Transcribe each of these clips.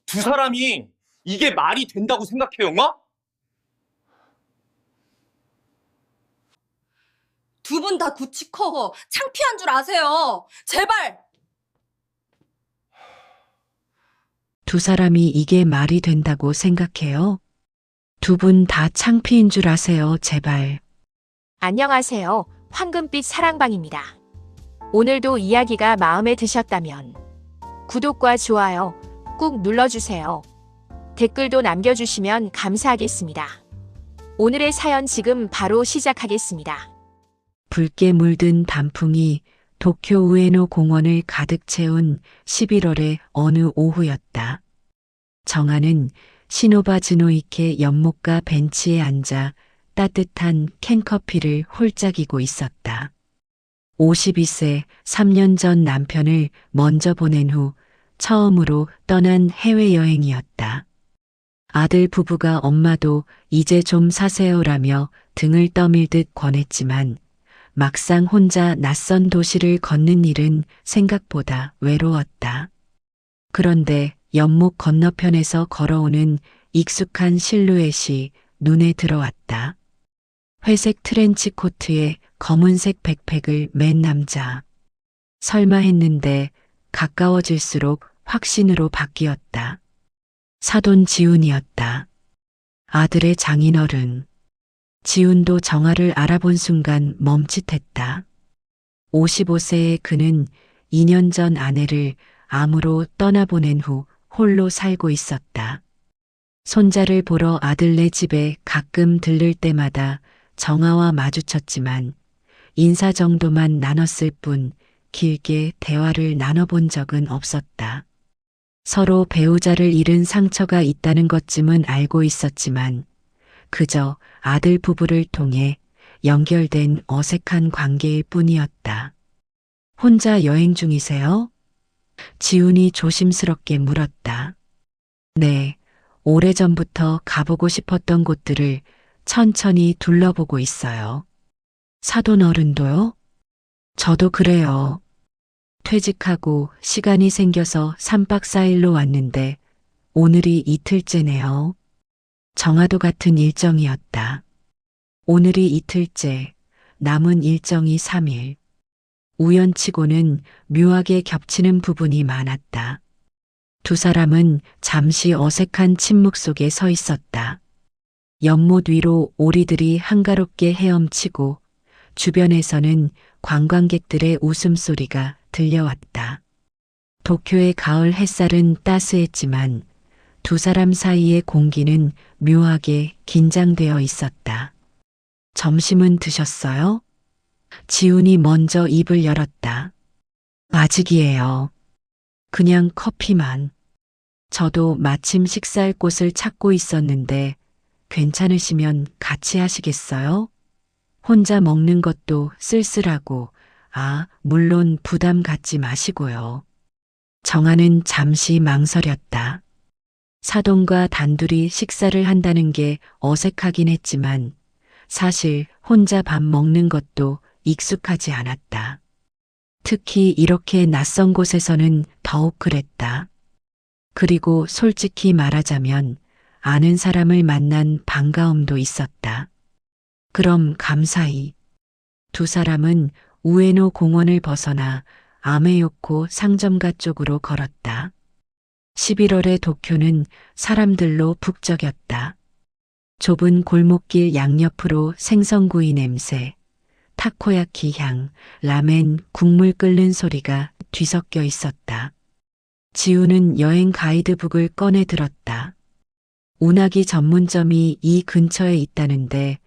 두 사람이 이게 말이 된다고 생각해, 영아? 두 분 다 구치 커. 창피한 줄 아세요. 제발! 두 사람이 이게 말이 된다고 생각해요? 두 분 다 창피인 줄 아세요, 제발. 안녕하세요. 황금빛 사랑방입니다. 오늘도 이야기가 마음에 드셨다면 구독과 좋아요 꾹 눌러주세요. 댓글도 남겨주시면 감사하겠습니다. 오늘의 사연 지금 바로 시작하겠습니다. 붉게 물든 단풍이 도쿄 우에노 공원을 가득 채운 11월의 어느 오후였다. 정아는 시노바즈노이케 연못가 벤치에 앉아 따뜻한 캔커피를 홀짝이고 있었다. 52세 3년 전 남편을 먼저 보낸 후 처음으로 떠난 해외여행이었다. 아들 부부가 엄마도 이제 좀 사세요라며 등을 떠밀듯 권했지만 막상 혼자 낯선 도시를 걷는 일은 생각보다 외로웠다. 그런데 연못 건너편에서 걸어오는 익숙한 실루엣이 눈에 들어왔다. 회색 트렌치 코트에 검은색 백팩을 맨 남자. 설마 했는데 가까워질수록 확신으로 바뀌었다. 사돈 지훈이었다. 아들의 장인어른. 지훈도 정아를 알아본 순간 멈칫했다. 55세의 그는 2년 전 아내를 암으로 떠나보낸 후 홀로 살고 있었다. 손자를 보러 아들네 집에 가끔 들를 때마다 정아와 마주쳤지만 인사 정도만 나눴을 뿐 길게 대화를 나눠본 적은 없었다. 서로 배우자를 잃은 상처가 있다는 것쯤은 알고 있었지만 그저 아들 부부를 통해 연결된 어색한 관계일 뿐이었다. 혼자 여행 중이세요? 지훈이 조심스럽게 물었다. 네, 오래전부터 가보고 싶었던 곳들을 천천히 둘러보고 있어요. 사돈 어른도요? 저도 그래요. 퇴직하고 시간이 생겨서 3박 4일로 왔는데 오늘이 이틀째네요. 정아도 같은 일정이었다. 오늘이 이틀째, 남은 일정이 3일. 우연치고는 묘하게 겹치는 부분이 많았다. 두 사람은 잠시 어색한 침묵 속에 서 있었다. 연못 위로 오리들이 한가롭게 헤엄치고 주변에서는 관광객들의 웃음소리가 들려왔다. 도쿄의 가을 햇살은 따스했지만 두 사람 사이의 공기는 묘하게 긴장되어 있었다. 점심은 드셨어요? 지훈이 먼저 입을 열었다. 아직이에요. 그냥 커피만. 저도 마침 식사할 곳을 찾고 있었는데 괜찮으시면 같이 하시겠어요? 혼자 먹는 것도 쓸쓸하고 물론 부담 갖지 마시고요. 정아는 잠시 망설였다. 사돈과 단둘이 식사를 한다는 게 어색하긴 했지만 사실 혼자 밥 먹는 것도 익숙하지 않았다. 특히 이렇게 낯선 곳에서는 더욱 그랬다. 그리고 솔직히 말하자면 아는 사람을 만난 반가움도 있었다. 그럼 감사히. 두 사람은 우에노 공원을 벗어나 아메요코 상점가 쪽으로 걸었다. 11월의 도쿄는 사람들로 북적였다. 좁은 골목길 양옆으로 생선구이 냄새, 타코야키 향, 라멘 국물 끓는 소리가 뒤섞여 있었다. 지우는 여행 가이드북을 꺼내 들었다. 운하기 전문점이 이 근처에 있다는데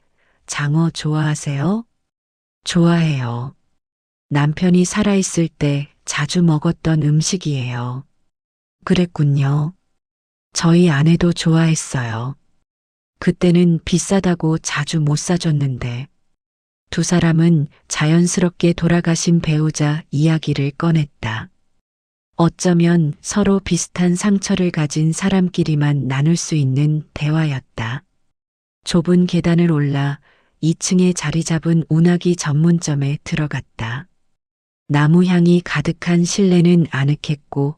장어 좋아하세요? 좋아해요. 남편이 살아있을 때 자주 먹었던 음식이에요. 그랬군요. 저희 아내도 좋아했어요. 그때는 비싸다고 자주 못 사줬는데. 두 사람은 자연스럽게 돌아가신 배우자 이야기를 꺼냈다. 어쩌면 서로 비슷한 상처를 가진 사람끼리만 나눌 수 있는 대화였다. 좁은 계단을 올라 2층에 자리 잡은 운하기 전문점에 들어갔다. 나무 향이 가득한 실내는 아늑했고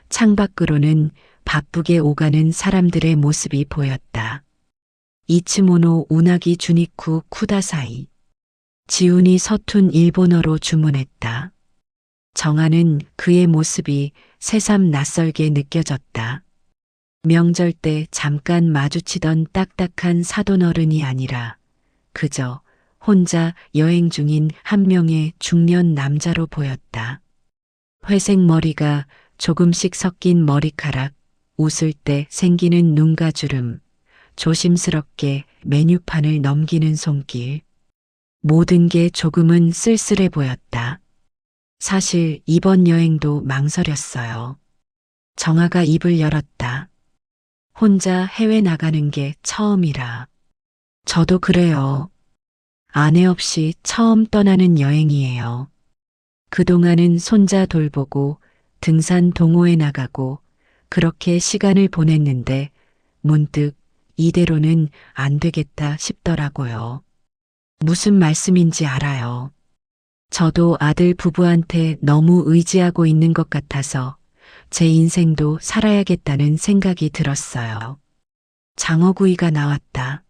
창밖으로는 바쁘게 오가는 사람들의 모습이 보였다. 이츠모노 우나기 주니쿠 쿠다사이. 지훈이 서툰 일본어로 주문했다. 정아는 그의 모습이 새삼 낯설게 느껴졌다. 명절 때 잠깐 마주치던 딱딱한 사돈어른이 아니라 그저 혼자 여행 중인 한 명의 중년 남자로 보였다. 회색 머리가 조금씩 섞인 머리카락, 웃을 때 생기는 눈가주름, 조심스럽게 메뉴판을 넘기는 손길. 모든 게 조금은 쓸쓸해 보였다. 사실 이번 여행도 망설였어요. 정아가 입을 열었다. 혼자 해외 나가는 게 처음이라. 저도 그래요. 아내 없이 처음 떠나는 여행이에요. 그동안은 손자 돌보고 등산 동호회 나가고 그렇게 시간을 보냈는데 문득 이대로는 안 되겠다 싶더라고요. 무슨 말씀인지 알아요. 저도 아들 부부한테 너무 의지하고 있는 것 같아서 제 인생도 살아야겠다는 생각이 들었어요. 장어구이가 나왔다.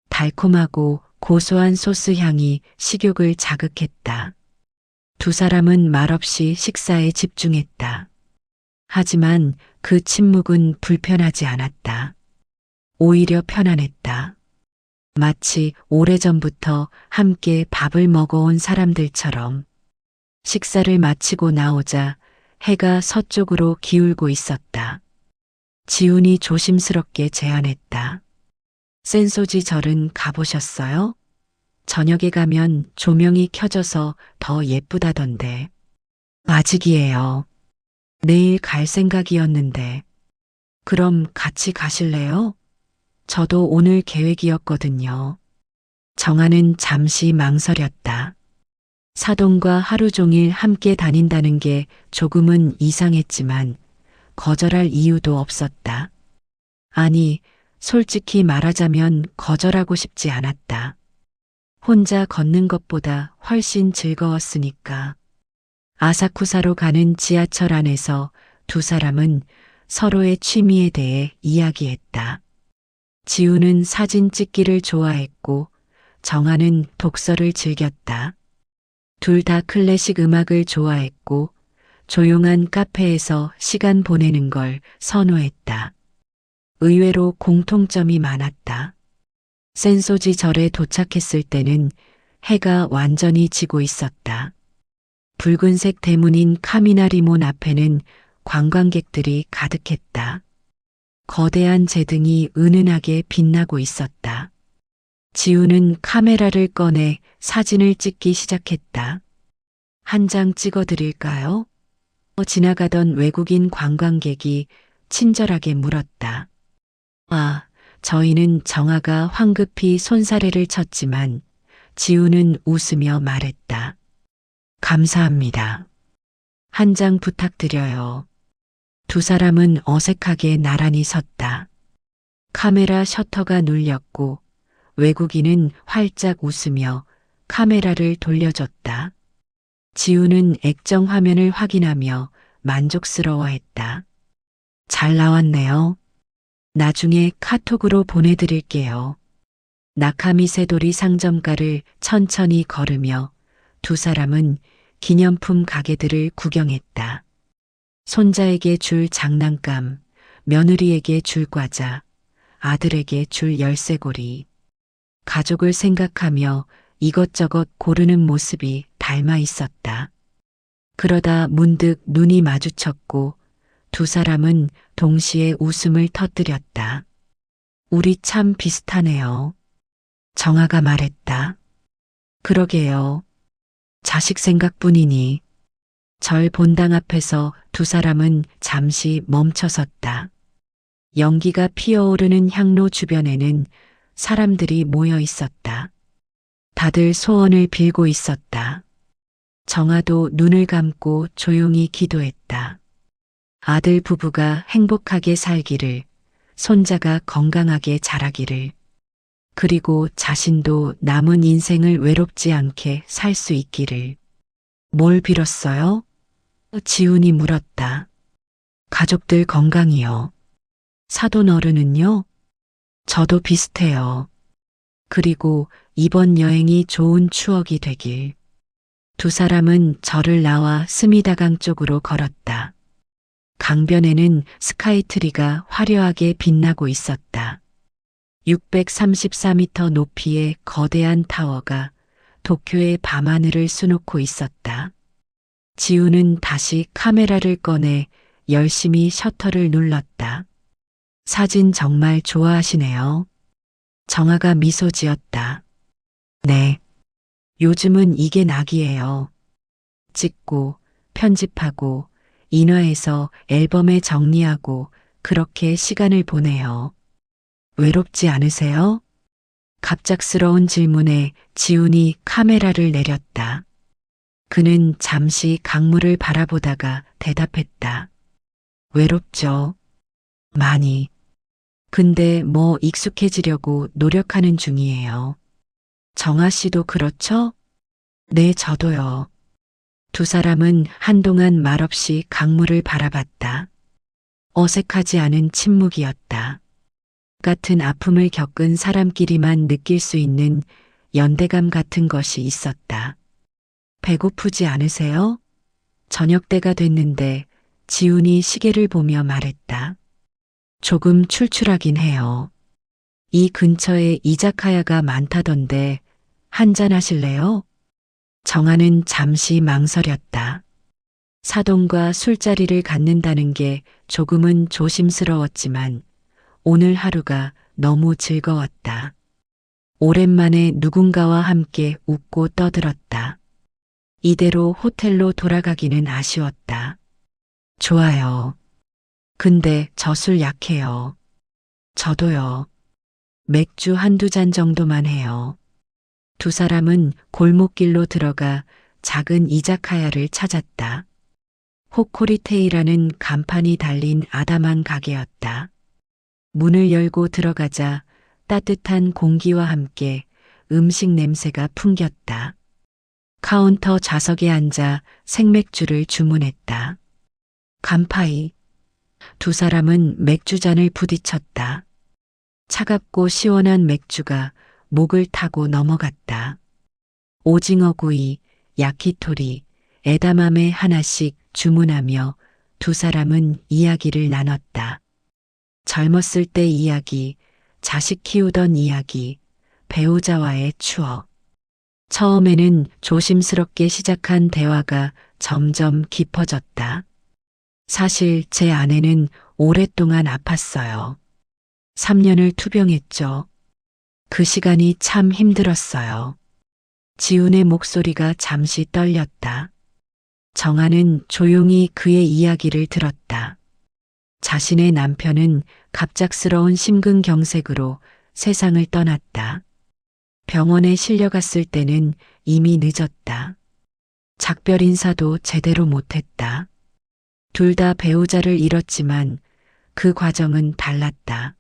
달콤하고 고소한 소스 향이 식욕을 자극했다. 두 사람은 말없이 식사에 집중했다. 하지만 그 침묵은 불편하지 않았다. 오히려 편안했다. 마치 오래전부터 함께 밥을 먹어온 사람들처럼. 식사를 마치고 나오자 해가 서쪽으로 기울고 있었다. 지훈이 조심스럽게 제안했다. 센소지 절은 가보셨어요? 저녁에 가면 조명이 켜져서 더 예쁘다던데. 아직이에요. 내일 갈 생각이었는데. 그럼 같이 가실래요? 저도 오늘 계획이었거든요. 정아는 잠시 망설였다. 사돈과 하루 종일 함께 다닌다는 게 조금은 이상했지만 거절할 이유도 없었다. 아니, 솔직히 말하자면 거절하고 싶지 않았다. 혼자 걷는 것보다 훨씬 즐거웠으니까. 아사쿠사로 가는 지하철 안에서 두 사람은 서로의 취미에 대해 이야기했다. 지우는 사진 찍기를 좋아했고 정아는 독서를 즐겼다. 둘 다 클래식 음악을 좋아했고 조용한 카페에서 시간 보내는 걸 선호했다. 의외로 공통점이 많았다. 센소지 절에 도착했을 때는 해가 완전히 지고 있었다. 붉은색 대문인 카미나리몬 앞에는 관광객들이 가득했다. 거대한 제등이 은은하게 빛나고 있었다. 지우는 카메라를 꺼내 사진을 찍기 시작했다. 한 장 찍어드릴까요? 지나가던 외국인 관광객이 친절하게 물었다. 아, 저희는 정아가 황급히 손사래를 쳤지만 지우는 웃으며 말했다. 감사합니다. 한 장 부탁드려요. 두 사람은 어색하게 나란히 섰다. 카메라 셔터가 눌렸고 외국인은 활짝 웃으며 카메라를 돌려줬다. 지우는 액정 화면을 확인하며 만족스러워했다. 잘 나왔네요. 나중에 카톡으로 보내드릴게요. 나카미세도리 상점가를 천천히 걸으며 두 사람은 기념품 가게들을 구경했다. 손자에게 줄 장난감, 며느리에게 줄 과자, 아들에게 줄 열쇠고리. 가족을 생각하며 이것저것 고르는 모습이 닮아 있었다. 그러다 문득 눈이 마주쳤고 두 사람은 동시에 웃음을 터뜨렸다. 우리 참 비슷하네요. 정아가 말했다. 그러게요. 자식 생각뿐이니. 절 본당 앞에서 두 사람은 잠시 멈춰섰다. 연기가 피어오르는 향로 주변에는 사람들이 모여 있었다. 다들 소원을 빌고 있었다. 정아도 눈을 감고 조용히 기도했다. 아들 부부가 행복하게 살기를, 손자가 건강하게 자라기를, 그리고 자신도 남은 인생을 외롭지 않게 살 수 있기를. 뭘 빌었어요? 지훈이 물었다. 가족들 건강이요. 사돈 어른은요? 저도 비슷해요. 그리고 이번 여행이 좋은 추억이 되길. 두 사람은 절을 나와 스미다강 쪽으로 걸었다. 강변에는 스카이트리가 화려하게 빛나고 있었다. 634m 높이의 거대한 타워가 도쿄의 밤하늘을 수놓고 있었다. 지우는 다시 카메라를 꺼내 열심히 셔터를 눌렀다. 사진 정말 좋아하시네요. 정아가 미소 지었다. 네. 요즘은 이게 낙이에요. 찍고, 편집하고, 인화해서 앨범에 정리하고, 그렇게 시간을 보내요. 외롭지 않으세요? 갑작스러운 질문에 지훈이 카메라를 내렸다. 그는 잠시 강물을 바라보다가 대답했다. 외롭죠. 많이. 근데 뭐 익숙해지려고 노력하는 중이에요. 정아 씨도 그렇죠? 네, 저도요. 두 사람은 한동안 말없이 강물을 바라봤다. 어색하지 않은 침묵이었다. 같은 아픔을 겪은 사람끼리만 느낄 수 있는 연대감 같은 것이 있었다. 배고프지 않으세요? 저녁 때가 됐는데 지훈이 시계를 보며 말했다. 조금 출출하긴 해요. 이 근처에 이자카야가 많다던데 한잔 하실래요? 정아는 잠시 망설였다. 사돈과 술자리를 갖는다는 게 조금은 조심스러웠지만 오늘 하루가 너무 즐거웠다. 오랜만에 누군가와 함께 웃고 떠들었다. 이대로 호텔로 돌아가기는 아쉬웠다. 좋아요. 근데 저 술 약해요. 저도요. 맥주 한두 잔 정도만 해요. 두 사람은 골목길로 들어가 작은 이자카야를 찾았다. 호코리테이라는 간판이 달린 아담한 가게였다. 문을 열고 들어가자 따뜻한 공기와 함께 음식 냄새가 풍겼다. 카운터 좌석에 앉아 생맥주를 주문했다. 간파이. 두 사람은 맥주잔을 부딪혔다. 차갑고 시원한 맥주가 목을 타고 넘어갔다. 오징어구이, 야키토리, 에다마메 하나씩 주문하며 두 사람은 이야기를 나눴다. 젊었을 때 이야기, 자식 키우던 이야기, 배우자와의 추억. 처음에는 조심스럽게 시작한 대화가 점점 깊어졌다. 사실 제 아내는 오랫동안 아팠어요. 3년을 투병했죠. 그 시간이 참 힘들었어요. 지훈의 목소리가 잠시 떨렸다. 정아는 조용히 그의 이야기를 들었다. 자신의 남편은 갑작스러운 심근경색으로 세상을 떠났다. 병원에 실려갔을 때는 이미 늦었다. 작별 인사도 제대로 못했다. 둘 다 배우자를 잃었지만 그 과정은 달랐다.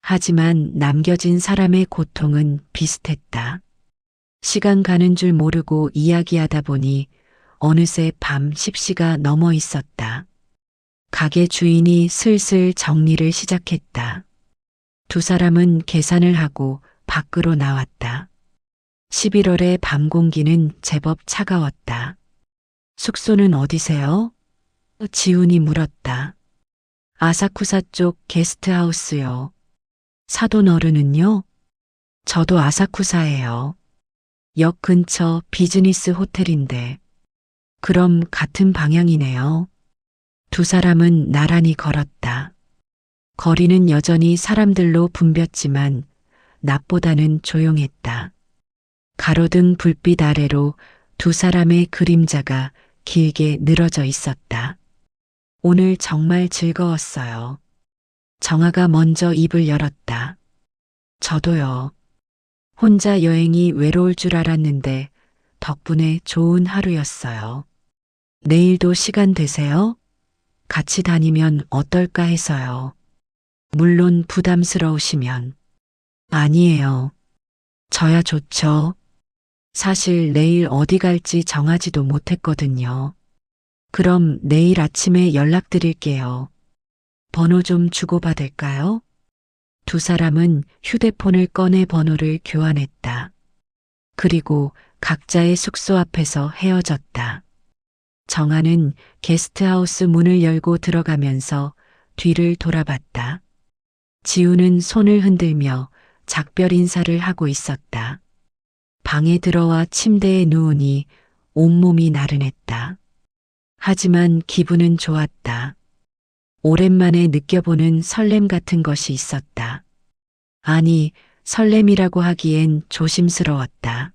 하지만 남겨진 사람의 고통은 비슷했다. 시간 가는 줄 모르고 이야기하다 보니 어느새 밤 10시가 넘어 있었다. 가게 주인이 슬슬 정리를 시작했다. 두 사람은 계산을 하고 밖으로 나왔다. 11월의 밤 공기는 제법 차가웠다. 숙소는 어디세요? 지훈이 물었다. 아사쿠사 쪽 게스트하우스요. 사돈 어른은요? 저도 아사쿠사예요. 역 근처 비즈니스 호텔인데. 그럼 같은 방향이네요. 두 사람은 나란히 걸었다. 거리는 여전히 사람들로 붐볐지만 낮보다는 조용했다. 가로등 불빛 아래로 두 사람의 그림자가 길게 늘어져 있었다. 오늘 정말 즐거웠어요. 정아가 먼저 입을 열었다. 저도요. 혼자 여행이 외로울 줄 알았는데 덕분에 좋은 하루였어요. 내일도 시간 되세요? 같이 다니면 어떨까 해서요. 물론 부담스러우시면. 아니에요. 저야 좋죠. 사실 내일 어디 갈지 정하지도 못했거든요. 그럼 내일 아침에 연락드릴게요. 번호 좀 주고받을까요? 두 사람은 휴대폰을 꺼내 번호를 교환했다. 그리고 각자의 숙소 앞에서 헤어졌다. 정아는 게스트하우스 문을 열고 들어가면서 뒤를 돌아봤다. 지우는 손을 흔들며 작별 인사를 하고 있었다. 방에 들어와 침대에 누우니 온몸이 나른했다. 하지만 기분은 좋았다. 오랜만에 느껴보는 설렘 같은 것이 있었다. 아니, 설렘이라고 하기엔 조심스러웠다.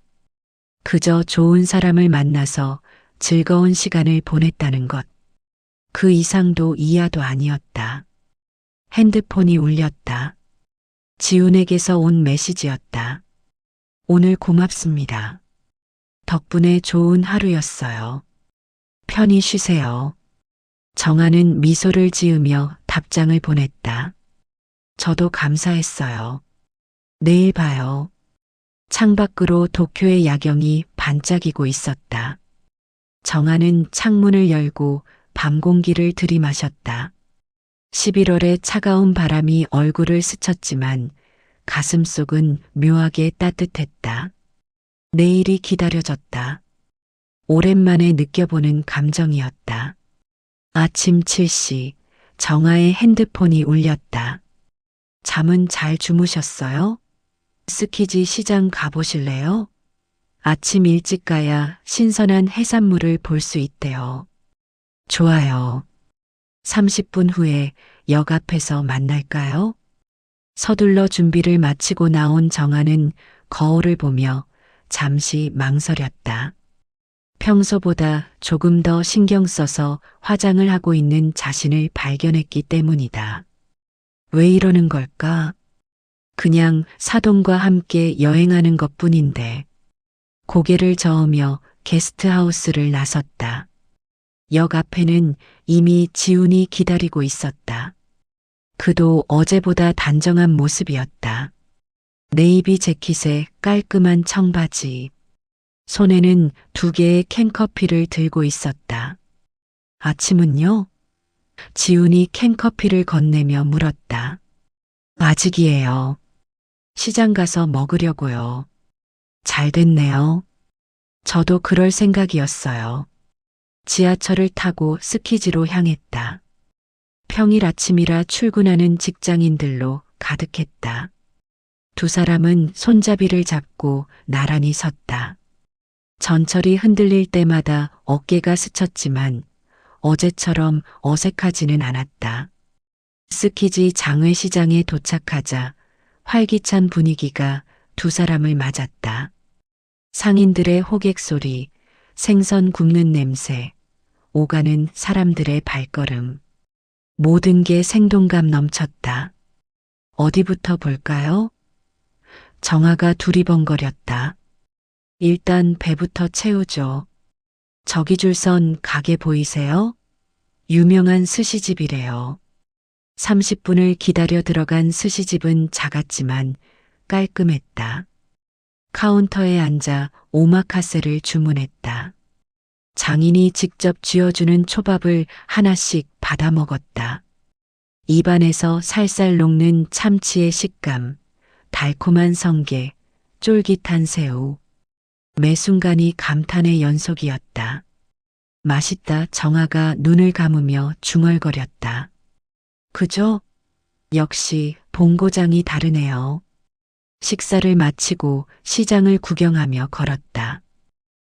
그저 좋은 사람을 만나서 즐거운 시간을 보냈다는 것. 그 이상도 이하도 아니었다. 핸드폰이 울렸다. 지훈에게서 온 메시지였다. 오늘 고맙습니다. 덕분에 좋은 하루였어요. 편히 쉬세요. 정아는 미소를 지으며 답장을 보냈다. 저도 감사했어요. 내일 봐요. 창밖으로 도쿄의 야경이 반짝이고 있었다. 정아는 창문을 열고 밤 공기를 들이마셨다. 11월의 차가운 바람이 얼굴을 스쳤지만 가슴속은 묘하게 따뜻했다. 내일이 기다려졌다. 오랜만에 느껴보는 감정이었다. 아침 7시 정아의 핸드폰이 울렸다. 잠은 잘 주무셨어요? 스키지 시장 가보실래요? 아침 일찍 가야 신선한 해산물을 볼 수 있대요. 좋아요. 30분 후에 역 앞에서 만날까요? 서둘러 준비를 마치고 나온 정아는 거울을 보며 잠시 망설였다. 평소보다 조금 더 신경 써서 화장을 하고 있는 자신을 발견했기 때문이다. 왜 이러는 걸까? 그냥 사돈과 함께 여행하는 것뿐인데. 고개를 저으며 게스트하우스를 나섰다. 역 앞에는 이미 지훈이 기다리고 있었다. 그도 어제보다 단정한 모습이었다. 네이비 재킷에 깔끔한 청바지. 손에는 2개의 캔커피를 들고 있었다. 아침은요? 지훈이 캔커피를 건네며 물었다. 아직이에요. 시장 가서 먹으려고요. 잘 됐네요. 저도 그럴 생각이었어요. 지하철을 타고 스키지로 향했다. 평일 아침이라 출근하는 직장인들로 가득했다. 두 사람은 손잡이를 잡고 나란히 섰다. 전철이 흔들릴 때마다 어깨가 스쳤지만 어제처럼 어색하지는 않았다. 스키지 장외시장에 도착하자 활기찬 분위기가 두 사람을 맞았다. 상인들의 호객 소리, 생선 굽는 냄새, 오가는 사람들의 발걸음. 모든 게 생동감 넘쳤다. 어디부터 볼까요? 정아가 두리번거렸다. 일단 배부터 채우죠. 저기 줄 선 가게 보이세요? 유명한 스시집이래요. 30분을 기다려 들어간 스시집은 작았지만 깔끔했다. 카운터에 앉아 오마카세를 주문했다. 장인이 직접 쥐어주는 초밥을 하나씩 받아 먹었다. 입안에서 살살 녹는 참치의 식감, 달콤한 성게, 쫄깃한 새우. 매 순간이 감탄의 연속이었다. 맛있다. 정아가 눈을 감으며 중얼거렸다. 그죠? 역시 본고장이 다르네요. 식사를 마치고 시장을 구경하며 걸었다.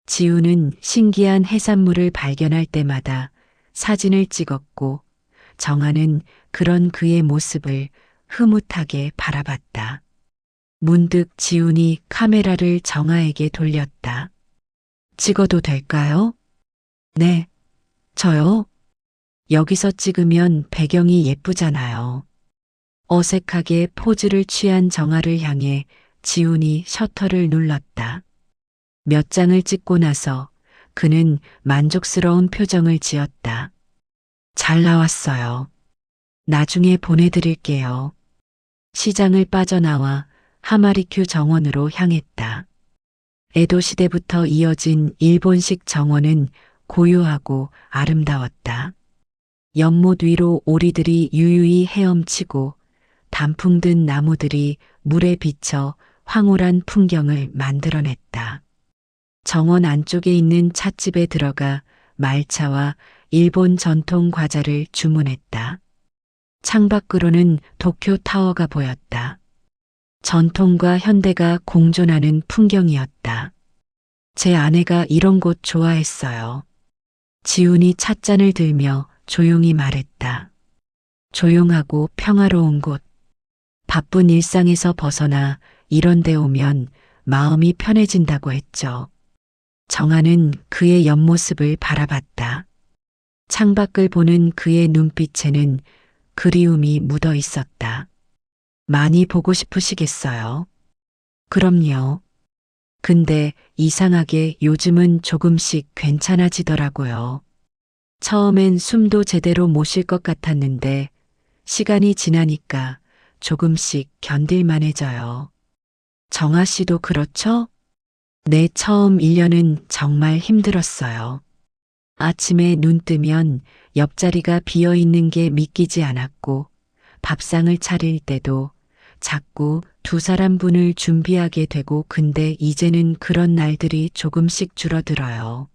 지우는 신기한 해산물을 발견할 때마다 사진을 찍었고 정아는 그런 그의 모습을 흐뭇하게 바라봤다. 문득 지훈이 카메라를 정아에게 돌렸다. 찍어도 될까요? 네, 저요? 여기서 찍으면 배경이 예쁘잖아요. 어색하게 포즈를 취한 정아를 향해 지훈이 셔터를 눌렀다. 몇 장을 찍고 나서 그는 만족스러운 표정을 지었다. 잘 나왔어요. 나중에 보내드릴게요. 시장을 빠져나와 하마리큐 정원으로 향했다. 에도 시대부터 이어진 일본식 정원은 고요하고 아름다웠다. 연못 위로 오리들이 유유히 헤엄치고 단풍 든 나무들이 물에 비쳐 황홀한 풍경을 만들어냈다. 정원 안쪽에 있는 찻집에 들어가 말차와 일본 전통 과자를 주문했다. 창밖으로는 도쿄 타워가 보였다. 전통과 현대가 공존하는 풍경이었다. 제 아내가 이런 곳 좋아했어요. 지훈이 찻잔을 들며 조용히 말했다. 조용하고 평화로운 곳. 바쁜 일상에서 벗어나 이런 데 오면 마음이 편해진다고 했죠. 정아는 그의 옆모습을 바라봤다. 창밖을 보는 그의 눈빛에는 그리움이 묻어 있었다. 많이 보고 싶으시겠어요? 그럼요. 근데 이상하게 요즘은 조금씩 괜찮아지더라고요. 처음엔 숨도 제대로 못 쉴 것 같았는데 시간이 지나니까 조금씩 견딜만해져요. 정아 씨도 그렇죠? 네, 처음 1년은 정말 힘들었어요. 아침에 눈 뜨면 옆자리가 비어 있는 게 믿기지 않았고 밥상을 차릴 때도 자꾸 두 사람 분을 준비하게 되고 근데 이제는 그런 날들이 조금씩 줄어들어요.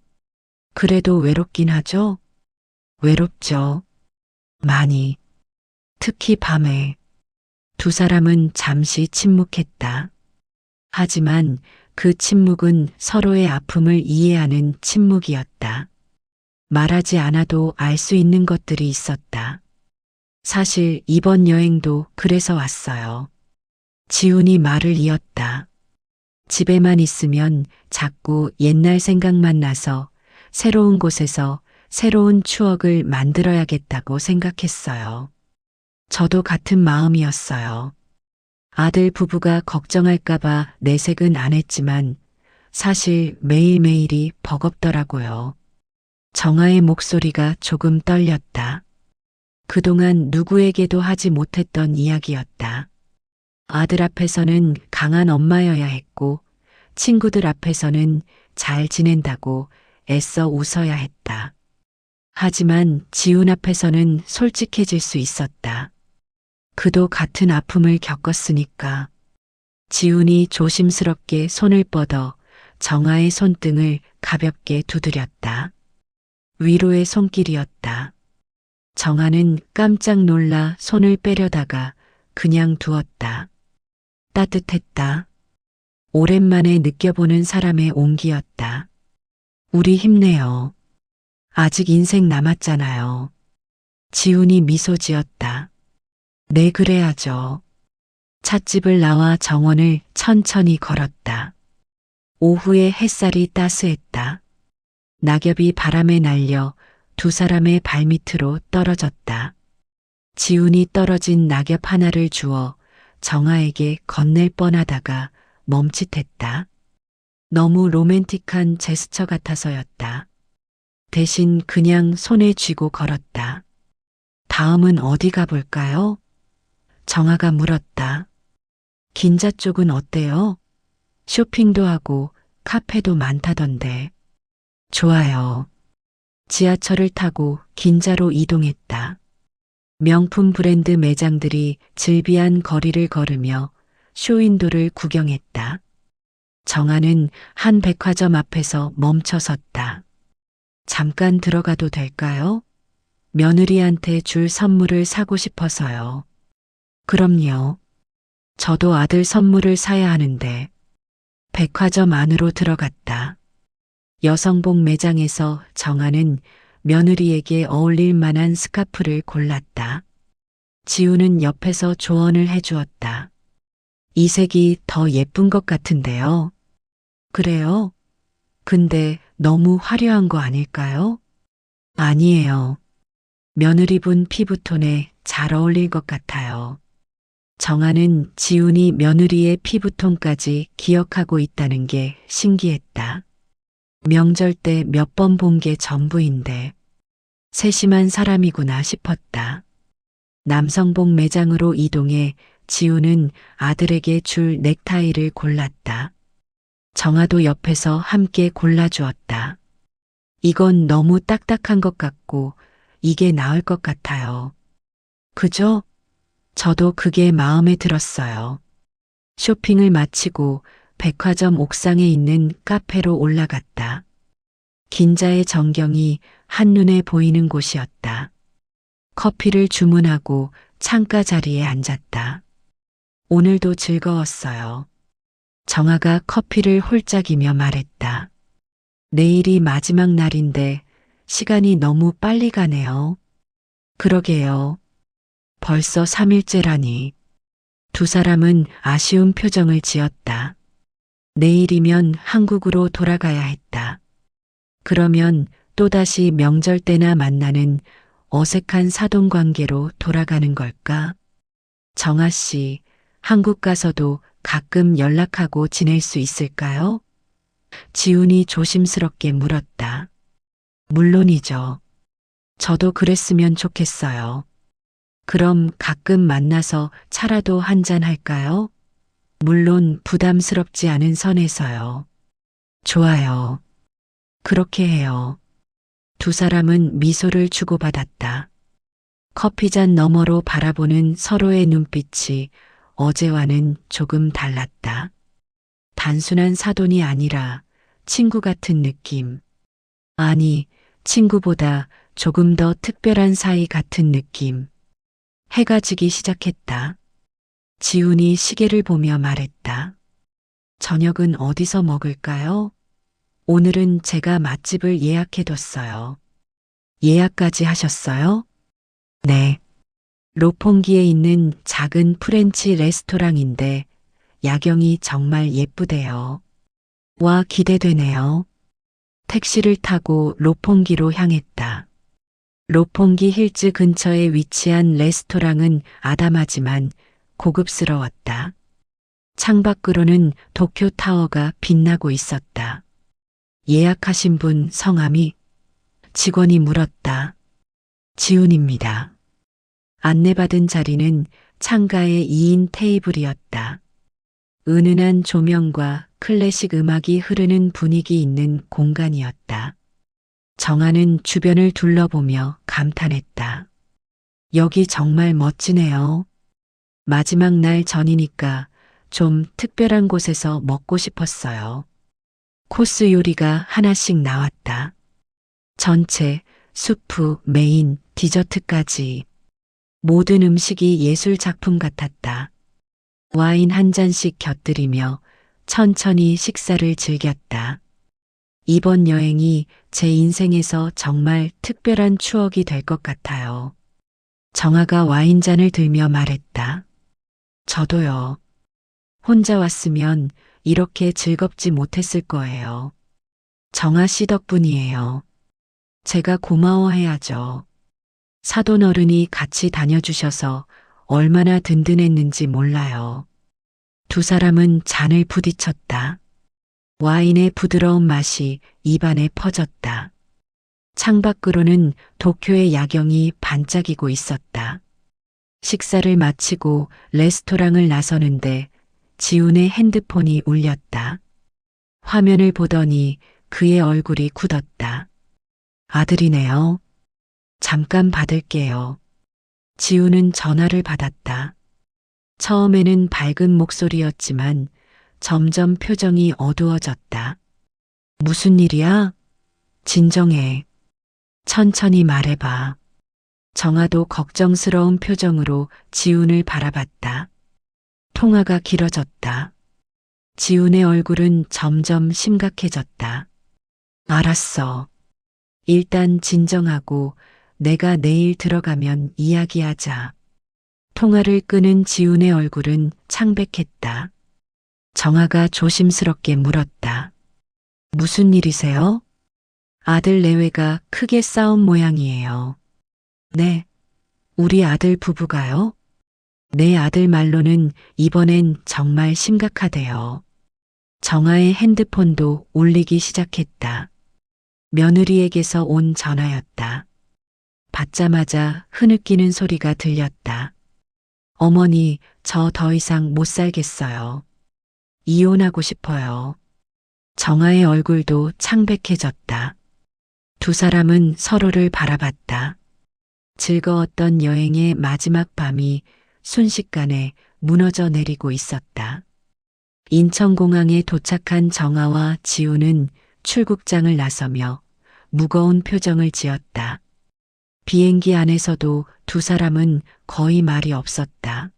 그래도 외롭긴 하죠? 외롭죠. 많이. 특히 밤에. 두 사람은 잠시 침묵했다. 하지만 그 침묵은 서로의 아픔을 이해하는 침묵이었다. 말하지 않아도 알 수 있는 것들이 있었다. 사실 이번 여행도 그래서 왔어요. 지훈이 말을 이었다. 집에만 있으면 자꾸 옛날 생각만 나서 새로운 곳에서 새로운 추억을 만들어야겠다고 생각했어요. 저도 같은 마음이었어요. 아들 부부가 걱정할까봐 내색은 안 했지만 사실 매일매일이 버겁더라고요. 정아의 목소리가 조금 떨렸다. 그동안 누구에게도 하지 못했던 이야기였다. 아들 앞에서는 강한 엄마여야 했고 친구들 앞에서는 잘 지낸다고 애써 웃어야 했다. 하지만 지훈 앞에서는 솔직해질 수 있었다. 그도 같은 아픔을 겪었으니까. 지훈이 조심스럽게 손을 뻗어 정아의 손등을 가볍게 두드렸다. 위로의 손길이었다. 정아는 깜짝 놀라 손을 빼려다가 그냥 두었다. 따뜻했다. 오랜만에 느껴보는 사람의 온기였다. 우리 힘내요. 아직 인생 남았잖아요. 지훈이 미소 지었다. 네, 그래야죠. 찻집을 나와 정원을 천천히 걸었다. 오후의 햇살이 따스했다. 낙엽이 바람에 날려 두 사람의 발밑으로 떨어졌다. 지훈이 떨어진 낙엽 하나를 주워 정아에게 건넬 뻔하다가 멈칫했다. 너무 로맨틱한 제스처 같아서였다. 대신 그냥 손에 쥐고 걸었다. 다음은 어디 가볼까요? 정아가 물었다. 긴자 쪽은 어때요? 쇼핑도 하고 카페도 많다던데. 좋아요. 지하철을 타고 긴자로 이동했다. 명품 브랜드 매장들이 즐비한 거리를 걸으며 쇼윈도를 구경했다. 정아는 한 백화점 앞에서 멈춰 섰다. 잠깐 들어가도 될까요? 며느리한테 줄 선물을 사고 싶어서요. 그럼요. 저도 아들 선물을 사야 하는데. 백화점 안으로 들어갔다. 여성복 매장에서 정아는 며느리에게 어울릴 만한 스카프를 골랐다. 지우는 옆에서 조언을 해주었다. 이 색이 더 예쁜 것 같은데요. 그래요? 근데 너무 화려한 거 아닐까요? 아니에요. 며느리분 피부톤에 잘 어울릴 것 같아요. 정아는 지훈이 며느리의 피부톤까지 기억하고 있다는 게 신기했다. 명절 때 몇 번 본 게 전부인데 세심한 사람이구나 싶었다. 남성복 매장으로 이동해 지훈은 아들에게 줄 넥타이를 골랐다. 정아도 옆에서 함께 골라주었다. 이건 너무 딱딱한 것 같고 이게 나을 것 같아요. 그죠? 저도 그게 마음에 들었어요. 쇼핑을 마치고 백화점 옥상에 있는 카페로 올라갔다. 긴자의 전경이 한눈에 보이는 곳이었다. 커피를 주문하고 창가 자리에 앉았다. 오늘도 즐거웠어요. 정아가 커피를 홀짝이며 말했다. 내일이 마지막 날인데 시간이 너무 빨리 가네요. 그러게요. 벌써 3일째라니. 두 사람은 아쉬운 표정을 지었다. 내일이면 한국으로 돌아가야 했다. 그러면 또다시 명절 때나 만나는 어색한 사돈 관계로 돌아가는 걸까? 정아 씨, 한국 가서도 가끔 연락하고 지낼 수 있을까요? 지훈이 조심스럽게 물었다. 물론이죠. 저도 그랬으면 좋겠어요. 그럼 가끔 만나서 차라도 한잔 할까요? 물론 부담스럽지 않은 선에서요. 좋아요. 그렇게 해요. 두 사람은 미소를 주고받았다. 커피잔 너머로 바라보는 서로의 눈빛이 어제와는 조금 달랐다. 단순한 사돈이 아니라 친구 같은 느낌. 아니, 친구보다 조금 더 특별한 사이 같은 느낌. 해가 지기 시작했다. 지훈이 시계를 보며 말했다. 저녁은 어디서 먹을까요? 오늘은 제가 맛집을 예약해뒀어요. 예약까지 하셨어요? 네. 로퐁기에 있는 작은 프렌치 레스토랑인데 야경이 정말 예쁘대요. 와, 기대되네요. 택시를 타고 로퐁기로 향했다. 로퐁기 힐즈 근처에 위치한 레스토랑은 아담하지만 고급스러웠다. 창밖으로는 도쿄타워가 빛나고 있었다. 예약하신 분 성함이? 직원이 물었다. 지훈입니다. 안내받은 자리는 창가의 2인 테이블이었다. 은은한 조명과 클래식 음악이 흐르는 분위기 있는 공간이었다. 정아는 주변을 둘러보며 감탄했다. 여기 정말 멋지네요. 마지막 날 전이니까 좀 특별한 곳에서 먹고 싶었어요. 코스 요리가 하나씩 나왔다. 전체, 수프, 메인, 디저트까지. 모든 음식이 예술 작품 같았다. 와인 한 잔씩 곁들이며 천천히 식사를 즐겼다. 이번 여행이 제 인생에서 정말 특별한 추억이 될 것 같아요. 정아가 와인잔을 들며 말했다. 저도요. 혼자 왔으면 이렇게 즐겁지 못했을 거예요. 정아 씨 덕분이에요. 제가 고마워해야죠. 사돈 어른이 같이 다녀주셔서 얼마나 든든했는지 몰라요. 두 사람은 잔을 부딪혔다. 와인의 부드러운 맛이 입안에 퍼졌다. 창밖으로는 도쿄의 야경이 반짝이고 있었다. 식사를 마치고 레스토랑을 나서는데 지훈의 핸드폰이 울렸다. 화면을 보더니 그의 얼굴이 굳었다. 아들이네요. 잠깐 받을게요. 지훈은 전화를 받았다. 처음에는 밝은 목소리였지만 점점 표정이 어두워졌다. 무슨 일이야? 진정해. 천천히 말해봐. 정아도 걱정스러운 표정으로 지훈을 바라봤다. 통화가 길어졌다. 지훈의 얼굴은 점점 심각해졌다. 알았어. 일단 진정하고 내가 내일 들어가면 이야기하자. 통화를 끄는 지훈의 얼굴은 창백했다. 정아가 조심스럽게 물었다. 무슨 일이세요? 아들 내외가 크게 싸운 모양이에요. 네. 우리 아들 부부가요? 내 아들 말로는 이번엔 정말 심각하대요. 정아의 핸드폰도 울리기 시작했다. 며느리에게서 온 전화였다. 받자마자 흐느끼는 소리가 들렸다. 어머니, 저 더 이상 못 살겠어요. 이혼하고 싶어요. 정아의 얼굴도 창백해졌다. 두 사람은 서로를 바라봤다. 즐거웠던 여행의 마지막 밤이 순식간에 무너져 내리고 있었다. 인천공항에 도착한 정아와 지우는 출국장을 나서며 무거운 표정을 지었다. 비행기 안에서도 두 사람은 거의 말이 없었다.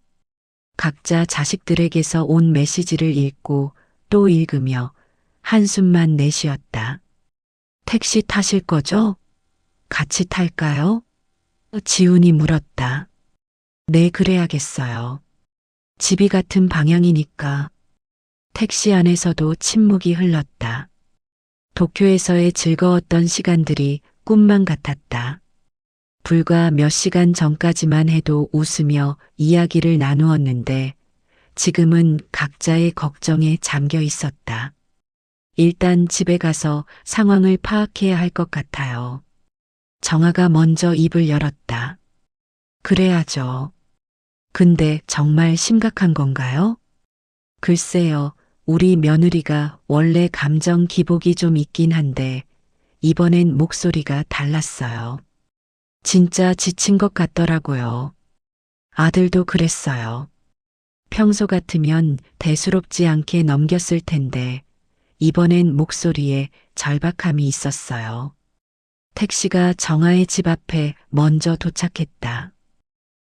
각자 자식들에게서 온 메시지를 읽고 또 읽으며 한숨만 내쉬었다. 택시 타실 거죠? 같이 탈까요? 지훈이 물었다. 네, 그래야겠어요. 집이 같은 방향이니까. 택시 안에서도 침묵이 흘렀다. 도쿄에서의 즐거웠던 시간들이 꿈만 같았다. 불과 몇 시간 전까지만 해도 웃으며 이야기를 나누었는데 지금은 각자의 걱정에 잠겨 있었다. 일단 집에 가서 상황을 파악해야 할 것 같아요. 정아가 먼저 입을 열었다. 그래야죠. 근데 정말 심각한 건가요? 글쎄요, 우리 며느리가 원래 감정 기복이 좀 있긴 한데 이번엔 목소리가 달랐어요. 진짜 지친 것 같더라고요. 아들도 그랬어요. 평소 같으면 대수롭지 않게 넘겼을 텐데 이번엔 목소리에 절박함이 있었어요. 택시가 정아의 집 앞에 먼저 도착했다.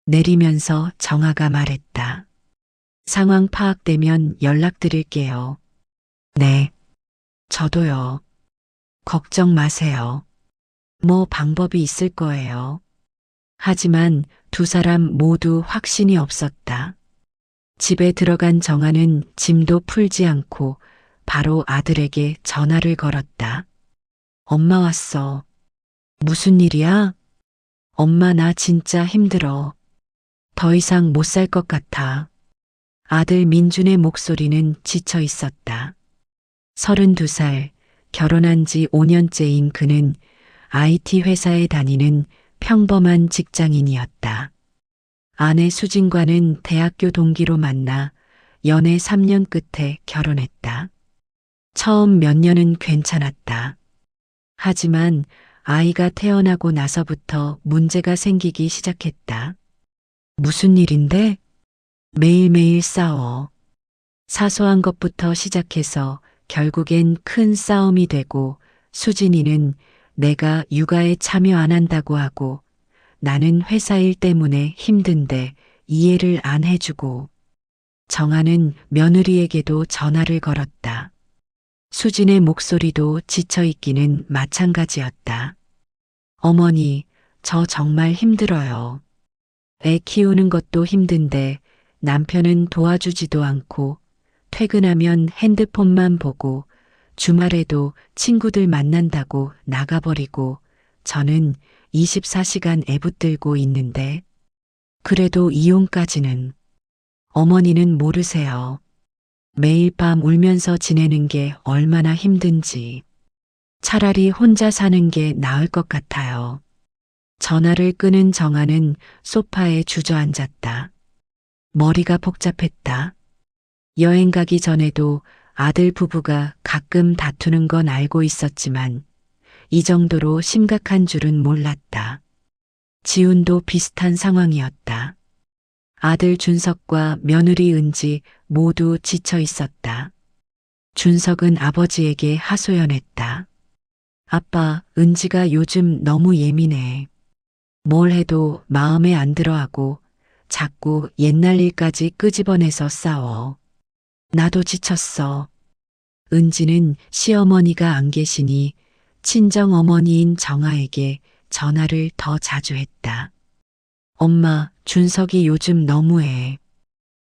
내리면서 정아가 말했다. 상황 파악되면 연락드릴게요. 네. 저도요. 걱정 마세요. 뭐 방법이 있을 거예요. 하지만 두 사람 모두 확신이 없었다. 집에 들어간 정아는 짐도 풀지 않고 바로 아들에게 전화를 걸었다. 엄마 왔어. 무슨 일이야? 엄마, 나 진짜 힘들어. 더 이상 못 살 것 같아. 아들 민준의 목소리는 지쳐 있었다. 32살, 결혼한 지 5년째인 그는 IT 회사에 다니는 평범한 직장인이었다. 아내 수진과는 대학교 동기로 만나 연애 3년 끝에 결혼했다. 처음 몇 년은 괜찮았다. 하지만 아이가 태어나고 나서부터 문제가 생기기 시작했다. 무슨 일인데? 매일매일 싸워. 사소한 것부터 시작해서 결국엔 큰 싸움이 되고 수진이는 내가 육아에 참여 안 한다고 하고 나는 회사 일 때문에 힘든데 이해를 안 해주고 정아는 며느리에게도 전화를 걸었다. 수진의 목소리도 지쳐있기는 마찬가지였다. 어머니, 저 정말 힘들어요. 애 키우는 것도 힘든데 남편은 도와주지도 않고 퇴근하면 핸드폰만 보고 주말에도 친구들 만난다고 나가버리고 저는 24시간 애 붙들고 있는데 그래도 이혼까지는. 어머니는 모르세요. 매일 밤 울면서 지내는 게 얼마나 힘든지. 차라리 혼자 사는 게 나을 것 같아요. 전화를 끊은 정아는 소파에 주저앉았다. 머리가 복잡했다. 여행 가기 전에도 아들 부부가 가끔 다투는 건 알고 있었지만 이 정도로 심각한 줄은 몰랐다. 지훈도 비슷한 상황이었다. 아들 준석과 며느리 은지 모두 지쳐 있었다. 준석은 아버지에게 하소연했다. 아빠, 은지가 요즘 너무 예민해. 뭘 해도 마음에 안 들어하고 자꾸 옛날 일까지 끄집어내서 싸워. 나도 지쳤어. 은지는 시어머니가 안 계시니 친정어머니인 정아에게 전화를 더 자주 했다. 엄마, 준석이 요즘 너무해.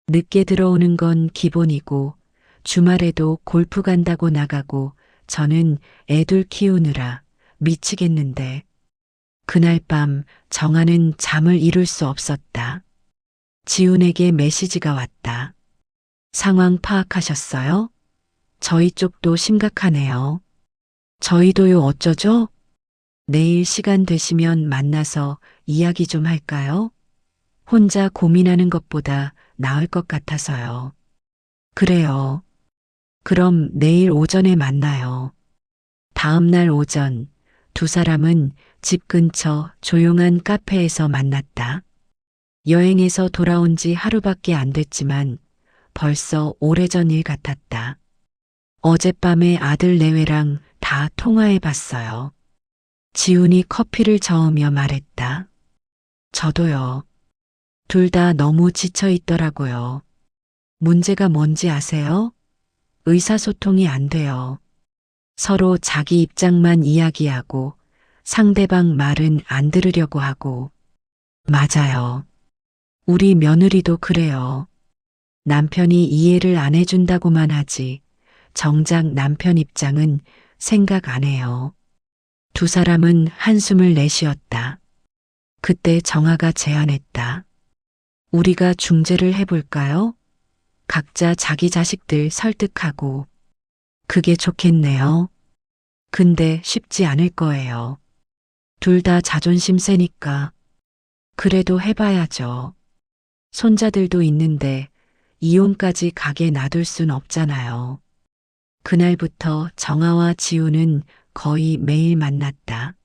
늦게 들어오는 건 기본이고 주말에도 골프 간다고 나가고 저는 애들 키우느라 미치겠는데. 그날 밤 정아는 잠을 이룰 수 없었다. 지훈에게 메시지가 왔다. 상황 파악하셨어요? 저희 쪽도 심각하네요. 저희도요, 어쩌죠? 내일 시간 되시면 만나서 이야기 좀 할까요? 혼자 고민하는 것보다 나을 것 같아서요. 그래요. 그럼 내일 오전에 만나요. 다음 날 오전 두 사람은 집 근처 조용한 카페에서 만났다. 여행에서 돌아온 지 하루밖에 안 됐지만 벌써 오래전 일 같았다. 어젯밤에 아들 내외랑 다 통화해 봤어요. 지훈이 커피를 저으며 말했다. 저도요. 둘 다 너무 지쳐 있더라고요. 문제가 뭔지 아세요? 의사소통이 안 돼요. 서로 자기 입장만 이야기하고 상대방 말은 안 들으려고 하고. 맞아요. 우리 며느리도 그래요. 남편이 이해를 안 해준다고만 하지 정작 남편 입장은 생각 안 해요. 두 사람은 한숨을 내쉬었다. 그때 정아가 제안했다. 우리가 중재를 해볼까요? 각자 자기 자식들 설득하고. 그게 좋겠네요. 근데 쉽지 않을 거예요. 둘 다 자존심 세니까. 그래도 해봐야죠. 손자들도 있는데 이혼까지 가게 놔둘 순 없잖아요. 그날부터 정아와 지우는 거의 매일 만났다.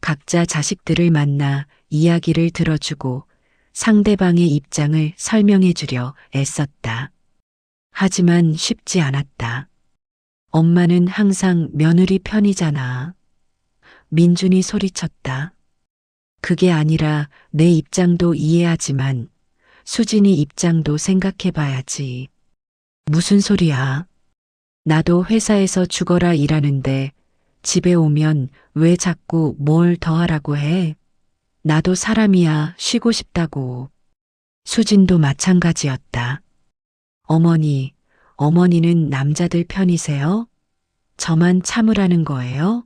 각자 자식들을 만나 이야기를 들어주고 상대방의 입장을 설명해 주려 애썼다. 하지만 쉽지 않았다. 엄마는 항상 며느리 편이잖아. 민준이 소리쳤다. 그게 아니라 내 입장도 이해하지만 수진이 입장도 생각해봐야지. 무슨 소리야? 나도 회사에서 죽어라 일하는데 집에 오면 왜 자꾸 뭘 더 하라고 해? 나도 사람이야 쉬고 싶다고. 수진도 마찬가지였다. 어머니는 남자들 편이세요? 저만 참으라는 거예요?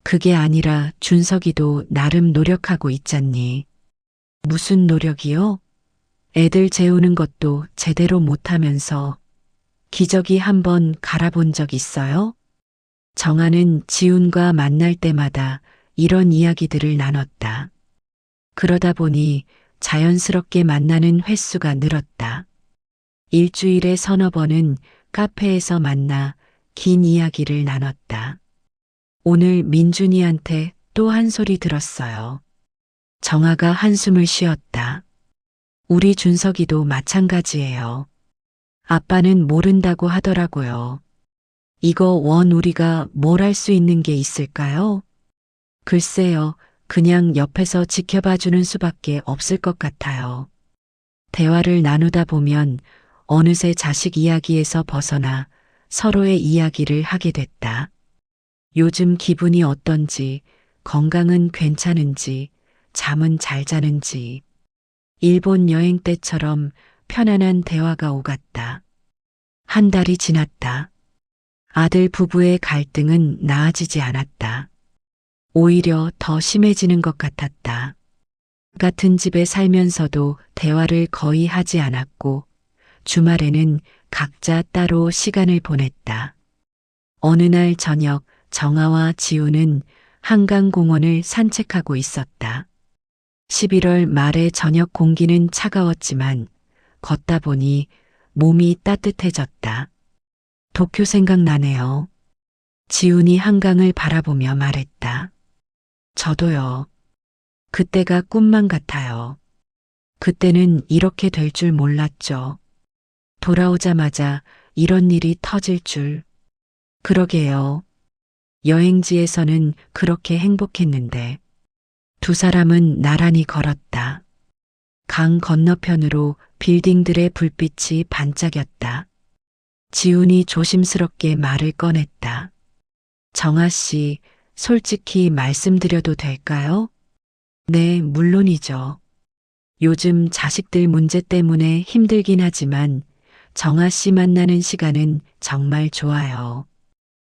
그게 아니라 준석이도 나름 노력하고 있잖니. 무슨 노력이요? 애들 재우는 것도 제대로 못하면서 기저귀 한번 갈아본 적 있어요? 정아는 지훈과 만날 때마다 이런 이야기들을 나눴다. 그러다 보니 자연스럽게 만나는 횟수가 늘었다. 일주일에 서너 번은 카페에서 만나 긴 이야기를 나눴다. 오늘 민준이한테 또 한 소리 들었어요. 정아가 한숨을 쉬었다. 우리 준석이도 마찬가지예요. 아빠는 모른다고 하더라고요. 이거 우리가 뭘 할 수 있는 게 있을까요? 글쎄요, 그냥 옆에서 지켜봐주는 수밖에 없을 것 같아요. 대화를 나누다 보면 어느새 자식 이야기에서 벗어나 서로의 이야기를 하게 됐다. 요즘 기분이 어떤지, 건강은 괜찮은지, 잠은 잘 자는지. 일본 여행 때처럼 편안한 대화가 오갔다. 한 달이 지났다. 아들 부부의 갈등은 나아지지 않았다. 오히려 더 심해지는 것 같았다. 같은 집에 살면서도 대화를 거의 하지 않았고 주말에는 각자 따로 시간을 보냈다. 어느 날 저녁 정아와 지우는 한강공원을 산책하고 있었다. 11월 말의 저녁 공기는 차가웠지만 걷다 보니 몸이 따뜻해졌다. 도쿄 생각나네요. 지훈이 한강을 바라보며 말했다. 저도요. 그때가 꿈만 같아요. 그때는 이렇게 될 줄 몰랐죠. 돌아오자마자 이런 일이 터질 줄. 그러게요. 여행지에서는 그렇게 행복했는데 두 사람은 나란히 걸었다. 강 건너편으로 빌딩들의 불빛이 반짝였다. 지훈이 조심스럽게 말을 꺼냈다. 정아 씨, 솔직히 말씀드려도 될까요? 네, 물론이죠. 요즘 자식들 문제 때문에 힘들긴 하지만 정아 씨 만나는 시간은 정말 좋아요.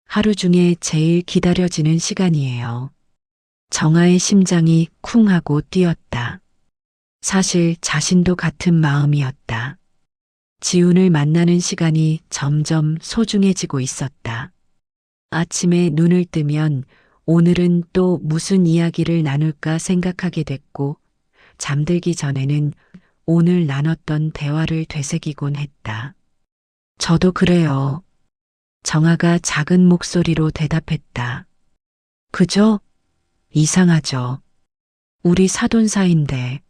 하루 중에 제일 기다려지는 시간이에요. 정아의 심장이 쿵 하고 뛰었다. 사실 자신도 같은 마음이었다. 지훈을 만나는 시간이 점점 소중해지고 있었다. 아침에 눈을 뜨면 오늘은 또 무슨 이야기를 나눌까 생각하게 됐고 잠들기 전에는 오늘 나눴던 대화를 되새기곤 했다. 저도 그래요. 정아가 작은 목소리로 대답했다. 그죠? 이상하죠. 우리 사돈 사이인데.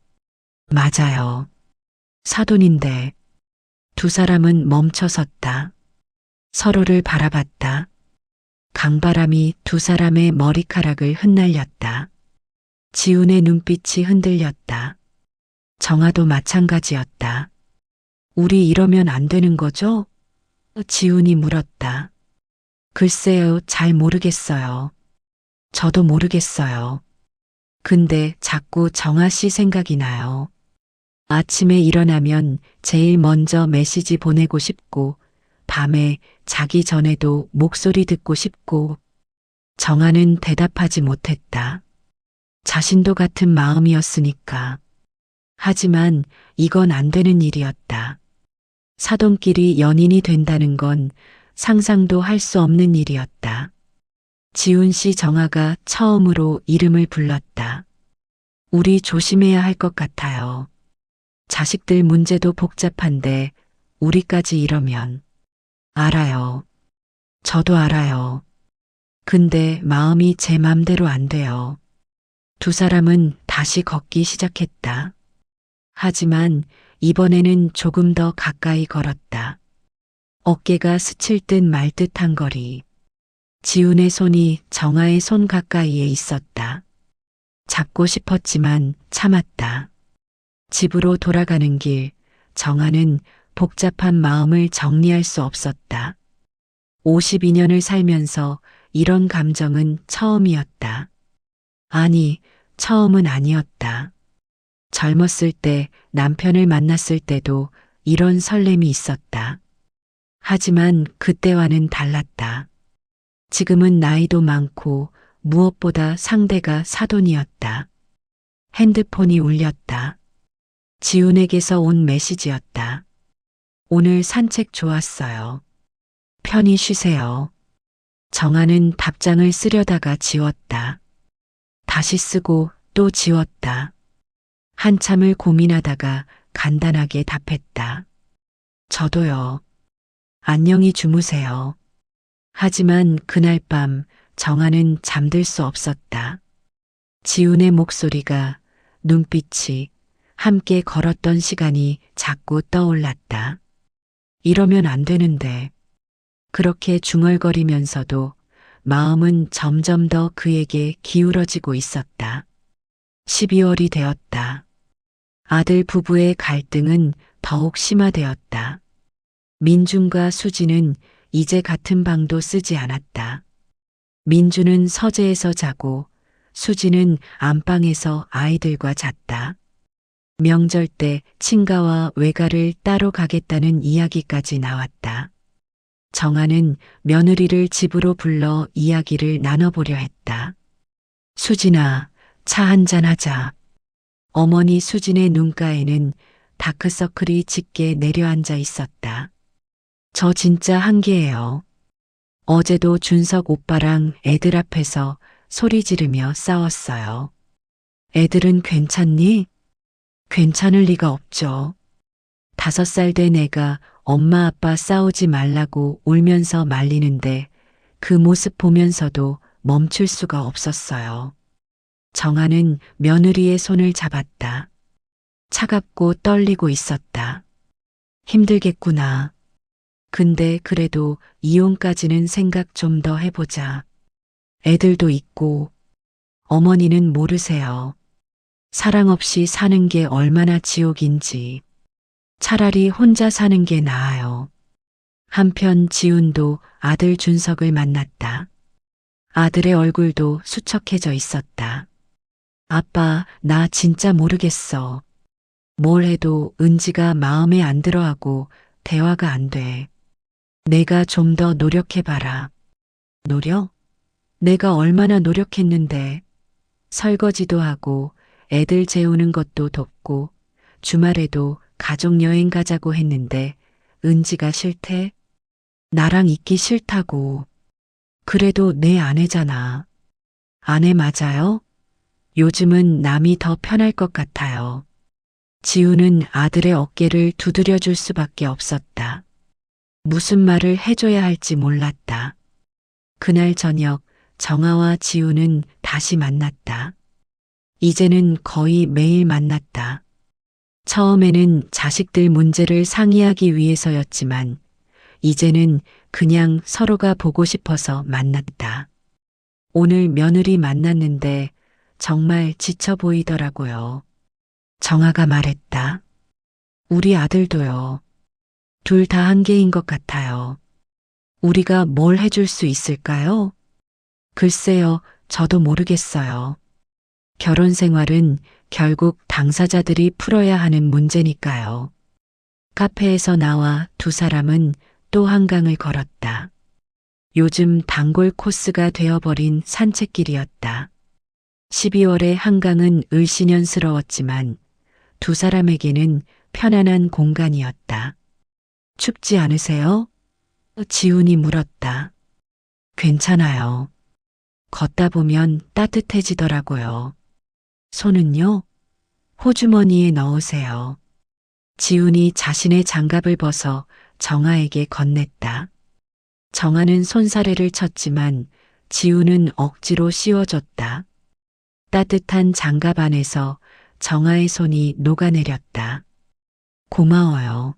맞아요. 사돈인데. 두 사람은 멈춰 섰다. 서로를 바라봤다. 강바람이 두 사람의 머리카락을 흩날렸다. 지훈의 눈빛이 흔들렸다. 정아도 마찬가지였다. 우리 이러면 안 되는 거죠? 지훈이 물었다. 글쎄요, 잘 모르겠어요. 저도 모르겠어요. 근데 자꾸 정아 씨 생각이 나요. 아침에 일어나면 제일 먼저 메시지 보내고 싶고, 밤에 자기 전에도 목소리 듣고 싶고. 정아는 대답하지 못했다. 자신도 같은 마음이었으니까. 하지만 이건 안 되는 일이었다. 사돈끼리 연인이 된다는 건 상상도 할 수 없는 일이었다. 지훈 씨 정아가 처음으로 이름을 불렀다. 우리 조심해야 할 것 같아요. 자식들 문제도 복잡한데 우리까지 이러면. 알아요. 저도 알아요. 근데 마음이 제 맘대로 안 돼요. 두 사람은 다시 걷기 시작했다. 하지만 이번에는 조금 더 가까이 걸었다. 어깨가 스칠 듯 말 듯한 거리. 지훈의 손이 정아의 손 가까이에 있었다. 잡고 싶었지만 참았다. 집으로 돌아가는 길, 정아는 복잡한 마음을 정리할 수 없었다. 52년을 살면서 이런 감정은 처음이었다. 아니, 처음은 아니었다. 젊었을 때 남편을 만났을 때도 이런 설렘이 있었다. 하지만 그때와는 달랐다. 지금은 나이도 많고 무엇보다 상대가 사돈이었다. 핸드폰이 울렸다. 지훈에게서 온 메시지였다. 오늘 산책 좋았어요. 편히 쉬세요. 정아는 답장을 쓰려다가 지웠다. 다시 쓰고 또 지웠다. 한참을 고민하다가 간단하게 답했다. 저도요. 안녕히 주무세요. 하지만 그날 밤 정아는 잠들 수 없었다. 지훈의 목소리가, 눈빛이, 함께 걸었던 시간이 자꾸 떠올랐다. 이러면 안 되는데. 그렇게 중얼거리면서도 마음은 점점 더 그에게 기울어지고 있었다. 12월이 되었다. 아들 부부의 갈등은 더욱 심화되었다. 민준과 수지는 이제 같은 방도 쓰지 않았다. 민준은 서재에서 자고 수지는 안방에서 아이들과 잤다. 명절 때 친가와 외가를 따로 가겠다는 이야기까지 나왔다. 정아는 며느리를 집으로 불러 이야기를 나눠보려 했다. 수진아, 차 한잔 하자. 어머니 수진의 눈가에는 다크서클이 짙게 내려앉아 있었다. 저 진짜 한계예요. 어제도 준석 오빠랑 애들 앞에서 소리 지르며 싸웠어요. 애들은 괜찮니? 괜찮을 리가 없죠. 5살 된 애가 엄마 아빠 싸우지 말라고 울면서 말리는데 그 모습 보면서도 멈출 수가 없었어요. 정아는 며느리의 손을 잡았다. 차갑고 떨리고 있었다. 힘들겠구나. 근데 그래도 이혼까지는 생각 좀 더 해보자. 애들도 있고. 어머니는 모르세요. 사랑 없이 사는 게 얼마나 지옥인지. 차라리 혼자 사는 게 나아요. 한편 지훈도 아들 준석을 만났다. 아들의 얼굴도 수척해져 있었다. 아빠, 나 진짜 모르겠어. 뭘 해도 은지가 마음에 안 들어하고 대화가 안 돼. 내가 좀 더 노력해봐라. 노력? 내가 얼마나 노력했는데. 설거지도 하고 애들 재우는 것도 돕고 주말에도 가족여행 가자고 했는데 은지가 싫대? 나랑 있기 싫다고. 그래도 내 아내잖아. 아내 맞아요? 요즘은 남이 더 편할 것 같아요. 지우는 아들의 어깨를 두드려 줄 수밖에 없었다. 무슨 말을 해줘야 할지 몰랐다. 그날 저녁 정아와 지우는 다시 만났다. 이제는 거의 매일 만났다. 처음에는 자식들 문제를 상의하기 위해서였지만 이제는 그냥 서로가 보고 싶어서 만났다. 오늘 며느리 만났는데 정말 지쳐 보이더라고요. 정아가 말했다. 우리 아들도요. 둘 다 한계인 것 같아요. 우리가 뭘 해줄 수 있을까요? 글쎄요, 저도 모르겠어요. 결혼 생활은 결국 당사자들이 풀어야 하는 문제니까요. 카페에서 나와 두 사람은 또 한강을 걸었다. 요즘 단골 코스가 되어버린 산책길이었다. 12월의 한강은 을씨년스러웠지만 두 사람에게는 편안한 공간이었다. 춥지 않으세요? 지훈이 물었다. 괜찮아요. 걷다 보면 따뜻해지더라고요. 손은요? 호주머니에 넣으세요. 지훈이 자신의 장갑을 벗어 정아에게 건넸다. 정아는 손사래를 쳤지만 지훈은 억지로 씌워줬다. 따뜻한 장갑 안에서 정아의 손이 녹아내렸다. 고마워요.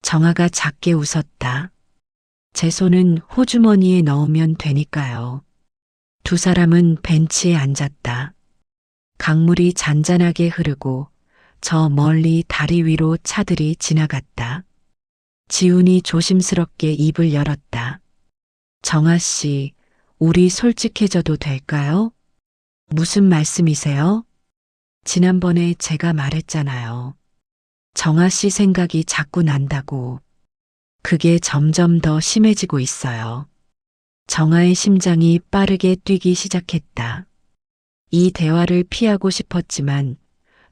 정아가 작게 웃었다. 제 손은 호주머니에 넣으면 되니까요. 두 사람은 벤치에 앉았다. 강물이 잔잔하게 흐르고 저 멀리 다리 위로 차들이 지나갔다. 지훈이 조심스럽게 입을 열었다. 정아 씨, 우리 솔직해져도 될까요? 무슨 말씀이세요? 지난번에 제가 말했잖아요. 정아 씨 생각이 자꾸 난다고. 그게 점점 더 심해지고 있어요. 정아의 심장이 빠르게 뛰기 시작했다. 이 대화를 피하고 싶었지만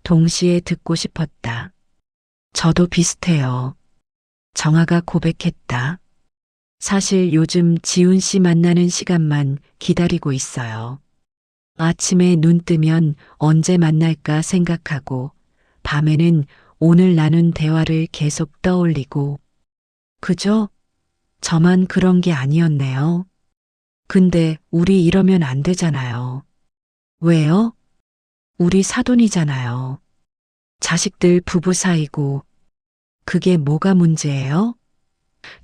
동시에 듣고 싶었다. 저도 비슷해요. 정아가 고백했다. 사실 요즘 지훈 씨 만나는 시간만 기다리고 있어요. 아침에 눈 뜨면 언제 만날까 생각하고 밤에는 오늘 나눈 대화를 계속 떠올리고 그죠? 저만 그런 게 아니었네요. 근데 우리 이러면 안 되잖아요. 왜요? 우리 사돈이잖아요. 자식들 부부 사이고 그게 뭐가 문제예요?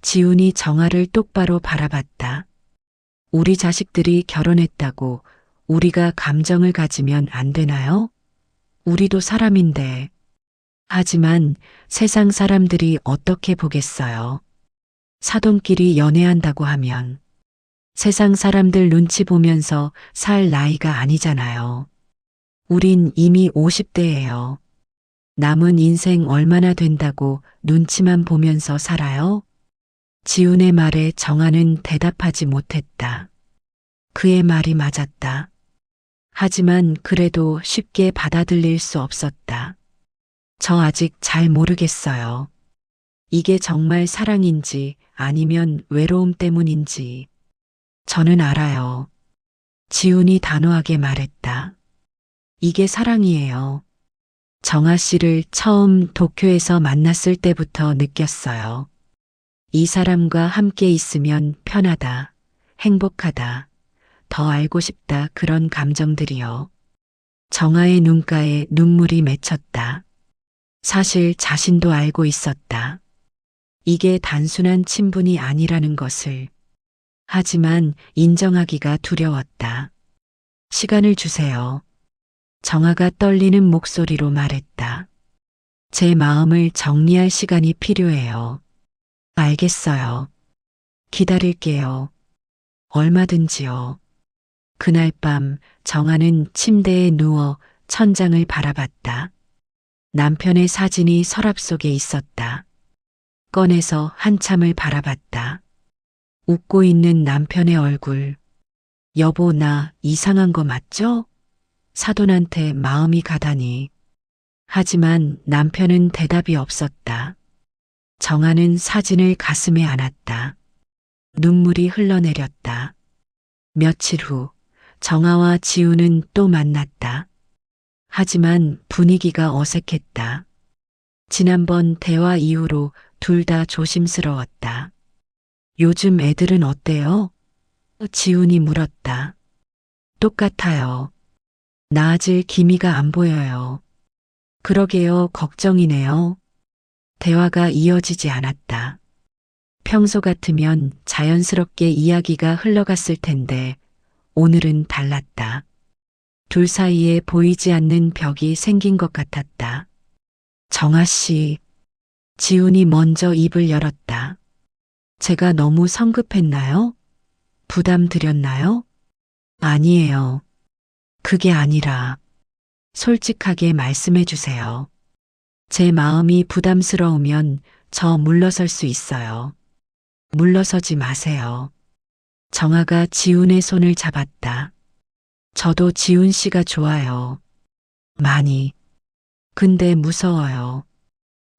지훈이 정아를 똑바로 바라봤다. 우리 자식들이 결혼했다고 우리가 감정을 가지면 안 되나요? 우리도 사람인데. 하지만 세상 사람들이 어떻게 보겠어요? 사돈끼리 연애한다고 하면 세상 사람들 눈치 보면서 살 나이가 아니잖아요. 우린 이미 50대예요. 남은 인생 얼마나 된다고 눈치만 보면서 살아요? 지훈의 말에 정아는 대답하지 못했다. 그의 말이 맞았다. 하지만 그래도 쉽게 받아들일 수 없었다. 저 아직 잘 모르겠어요. 이게 정말 사랑인지 아니면 외로움 때문인지. 저는 알아요. 지훈이 단호하게 말했다. 이게 사랑이에요. 정아 씨를 처음 도쿄에서 만났을 때부터 느꼈어요. 이 사람과 함께 있으면 편하다, 행복하다, 더 알고 싶다 그런 감정들이요. 정아의 눈가에 눈물이 맺혔다. 사실 자신도 알고 있었다. 이게 단순한 친분이 아니라는 것을. 하지만 인정하기가 두려웠다. 시간을 주세요. 정아가 떨리는 목소리로 말했다. 제 마음을 정리할 시간이 필요해요. 알겠어요. 기다릴게요. 얼마든지요. 그날 밤 정아는 침대에 누워 천장을 바라봤다. 남편의 사진이 서랍 속에 있었다. 꺼내서 한참을 바라봤다. 웃고 있는 남편의 얼굴. 여보, 나 이상한 거 맞죠? 사돈한테 마음이 가다니. 하지만 남편은 대답이 없었다. 정아는 사진을 가슴에 안았다. 눈물이 흘러내렸다. 며칠 후 정아와 지우는 또 만났다. 하지만 분위기가 어색했다. 지난번 대화 이후로 둘 다 조심스러웠다. 요즘 애들은 어때요? 지훈이 물었다. 똑같아요. 나아질 기미가 안 보여요. 그러게요, 걱정이네요. 대화가 이어지지 않았다. 평소 같으면 자연스럽게 이야기가 흘러갔을 텐데 오늘은 달랐다. 둘 사이에 보이지 않는 벽이 생긴 것 같았다. 정아 씨, 지훈이 먼저 입을 열었다. 제가 너무 성급했나요? 부담 드렸나요? 아니에요. 그게 아니라 솔직하게 말씀해 주세요. 제 마음이 부담스러우면 저 물러설 수 있어요. 물러서지 마세요. 정아가 지훈의 손을 잡았다. 저도 지훈 씨가 좋아요. 많이. 근데 무서워요.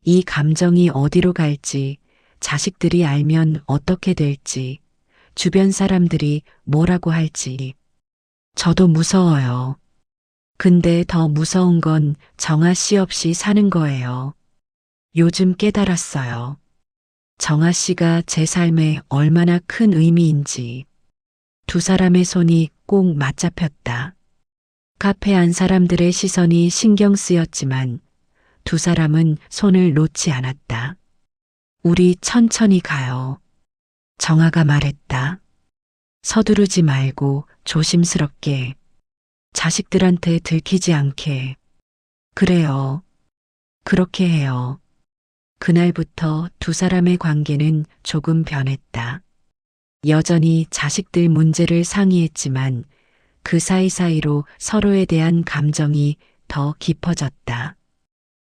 이 감정이 어디로 갈지, 자식들이 알면 어떻게 될지, 주변 사람들이 뭐라고 할지. 저도 무서워요. 근데 더 무서운 건 정아 씨 없이 사는 거예요. 요즘 깨달았어요. 정아 씨가 제 삶에 얼마나 큰 의미인지. 두 사람의 손이 꼭 맞잡혔다. 카페 안 사람들의 시선이 신경 쓰였지만 두 사람은 손을 놓지 않았다. 우리 천천히 가요. 정아가 말했다. 서두르지 말고 조심스럽게. 자식들한테 들키지 않게. 그래요. 그렇게 해요. 그날부터 두 사람의 관계는 조금 변했다. 여전히 자식들 문제를 상의했지만 그 사이사이로 서로에 대한 감정이 더 깊어졌다.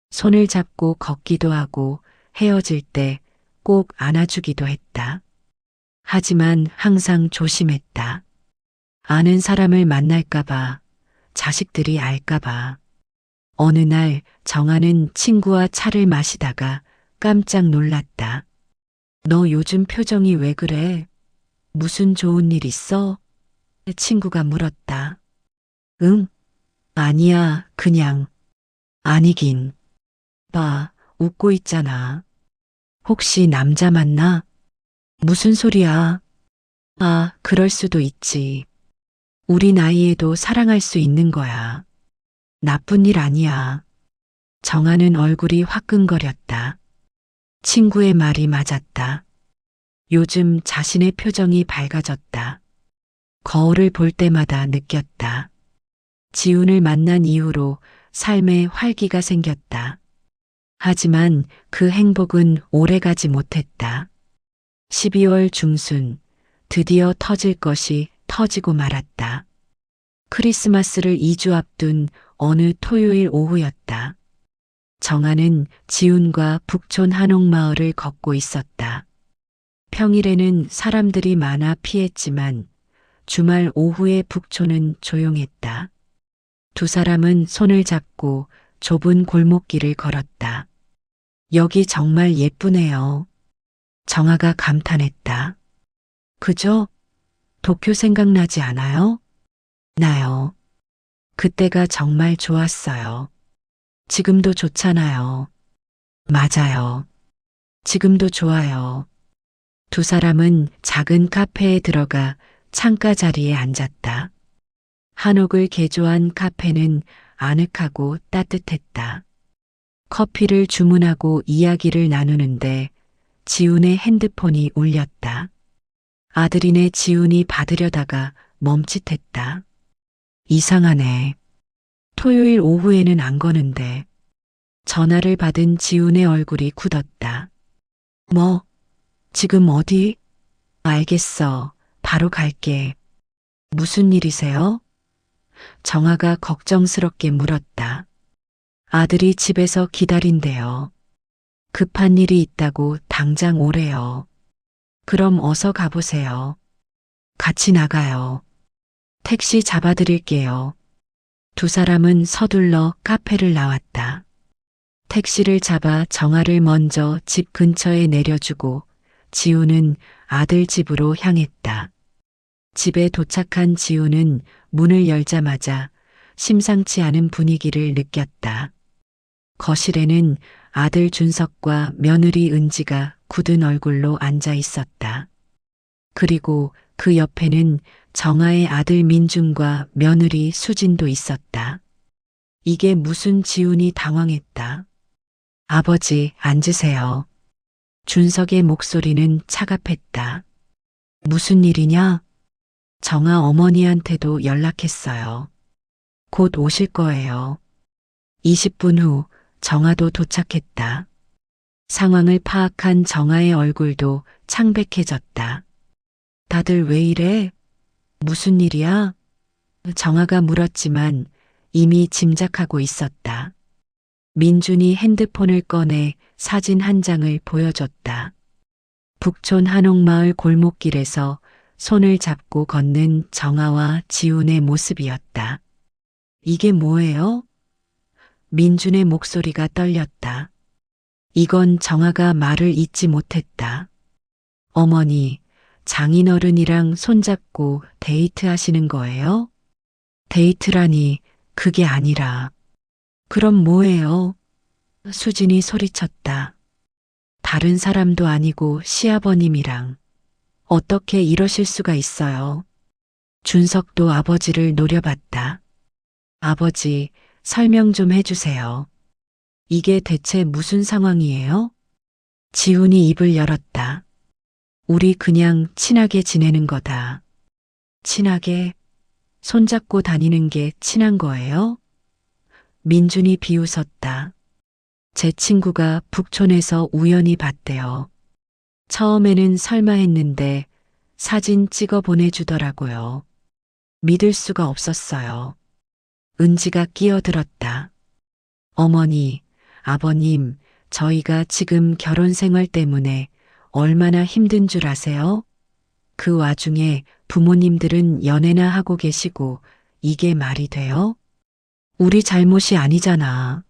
손을 잡고 걷기도 하고 헤어질 때 꼭 안아주기도 했다. 하지만 항상 조심했다. 아는 사람을 만날까봐, 자식들이 알까봐. 어느 날 정아는 친구와 차를 마시다가 깜짝 놀랐다. 너 요즘 표정이 왜 그래? 무슨 좋은 일 있어? 친구가 물었다. 응? 아니야, 그냥. 아니긴. 봐, 웃고 있잖아. 혹시 남자 만나? 무슨 소리야? 아, 그럴 수도 있지. 우리 나이에도 사랑할 수 있는 거야. 나쁜 일 아니야. 정아는 얼굴이 화끈거렸다. 친구의 말이 맞았다. 요즘 자신의 표정이 밝아졌다. 거울을 볼 때마다 느꼈다. 지훈을 만난 이후로 삶에 활기가 생겼다. 하지만 그 행복은 오래가지 못했다. 12월 중순, 드디어 터질 것이 터지고 말았다. 크리스마스를 2주 앞둔 어느 토요일 오후였다. 정아는 지훈과 북촌 한옥마을을 걷고 있었다. 평일에는 사람들이 많아 피했지만 주말 오후의 북촌은 조용했다. 두 사람은 손을 잡고 좁은 골목길을 걸었다. 여기 정말 예쁘네요. 정아가 감탄했다. 그죠? 도쿄 생각나지 않아요? 나요. 그때가 정말 좋았어요. 지금도 좋잖아요. 맞아요. 지금도 좋아요. 두 사람은 작은 카페에 들어가 창가 자리에 앉았다. 한옥을 개조한 카페는 아늑하고 따뜻했다. 커피를 주문하고 이야기를 나누는데 지훈의 핸드폰이 울렸다. 아들이네 지훈이 받으려다가 멈칫했다. 이상하네. 토요일 오후에는 안 거는데. 전화를 받은 지훈의 얼굴이 굳었다. 뭐? 지금 어디? 알겠어. 바로 갈게. 무슨 일이세요? 정아가 걱정스럽게 물었다. 아들이 집에서 기다린대요. 급한 일이 있다고 당장 오래요. 그럼 어서 가보세요. 같이 나가요. 택시 잡아드릴게요. 두 사람은 서둘러 카페를 나왔다. 택시를 잡아 정아를 먼저 집 근처에 내려주고 지훈은 아들 집으로 향했다. 집에 도착한 지훈은 문을 열자마자 심상치 않은 분위기를 느꼈다. 거실에는 아들 준석과 며느리 은지가 굳은 얼굴로 앉아 있었다. 그리고 그 옆에는 정아의 아들 민준과 며느리 수진도 있었다. 이게 무슨 지훈이 당황했다. 아버지, 앉으세요. 준석의 목소리는 차갑했다. 무슨 일이냐? 정아 어머니한테도 연락했어요. 곧 오실 거예요. 20분 후 정아도 도착했다. 상황을 파악한 정아의 얼굴도 창백해졌다. 다들 왜 이래? 무슨 일이야? 정아가 물었지만 이미 짐작하고 있었다. 민준이 핸드폰을 꺼내 사진 한 장을 보여줬다. 북촌 한옥마을 골목길에서 손을 잡고 걷는 정아와 지훈의 모습이었다. 이게 뭐예요? 민준의 목소리가 떨렸다. 이건 정아가 말을 잇지 못했다. 어머니, 장인어른이랑 손잡고 데이트하시는 거예요? 데이트라니 그게 아니라. 그럼 뭐예요? 수진이 소리쳤다. 다른 사람도 아니고 시아버님이랑. 어떻게 이러실 수가 있어요? 준석도 아버지를 노려봤다. 아버지, 설명 좀 해주세요. 이게 대체 무슨 상황이에요? 지훈이 입을 열었다. 우리 그냥 친하게 지내는 거다. 친하게? 손잡고 다니는 게 친한 거예요? 민준이 비웃었다. 제 친구가 북촌에서 우연히 봤대요. 처음에는 설마 했는데 사진 찍어 보내주더라고요. 믿을 수가 없었어요. 은지가 끼어들었다. 어머니, 아버님, 저희가 지금 결혼 생활 때문에 얼마나 힘든 줄 아세요? 그 와중에 부모님들은 연애나 하고 계시고 이게 말이 돼요? 우리 잘못이 아니잖아.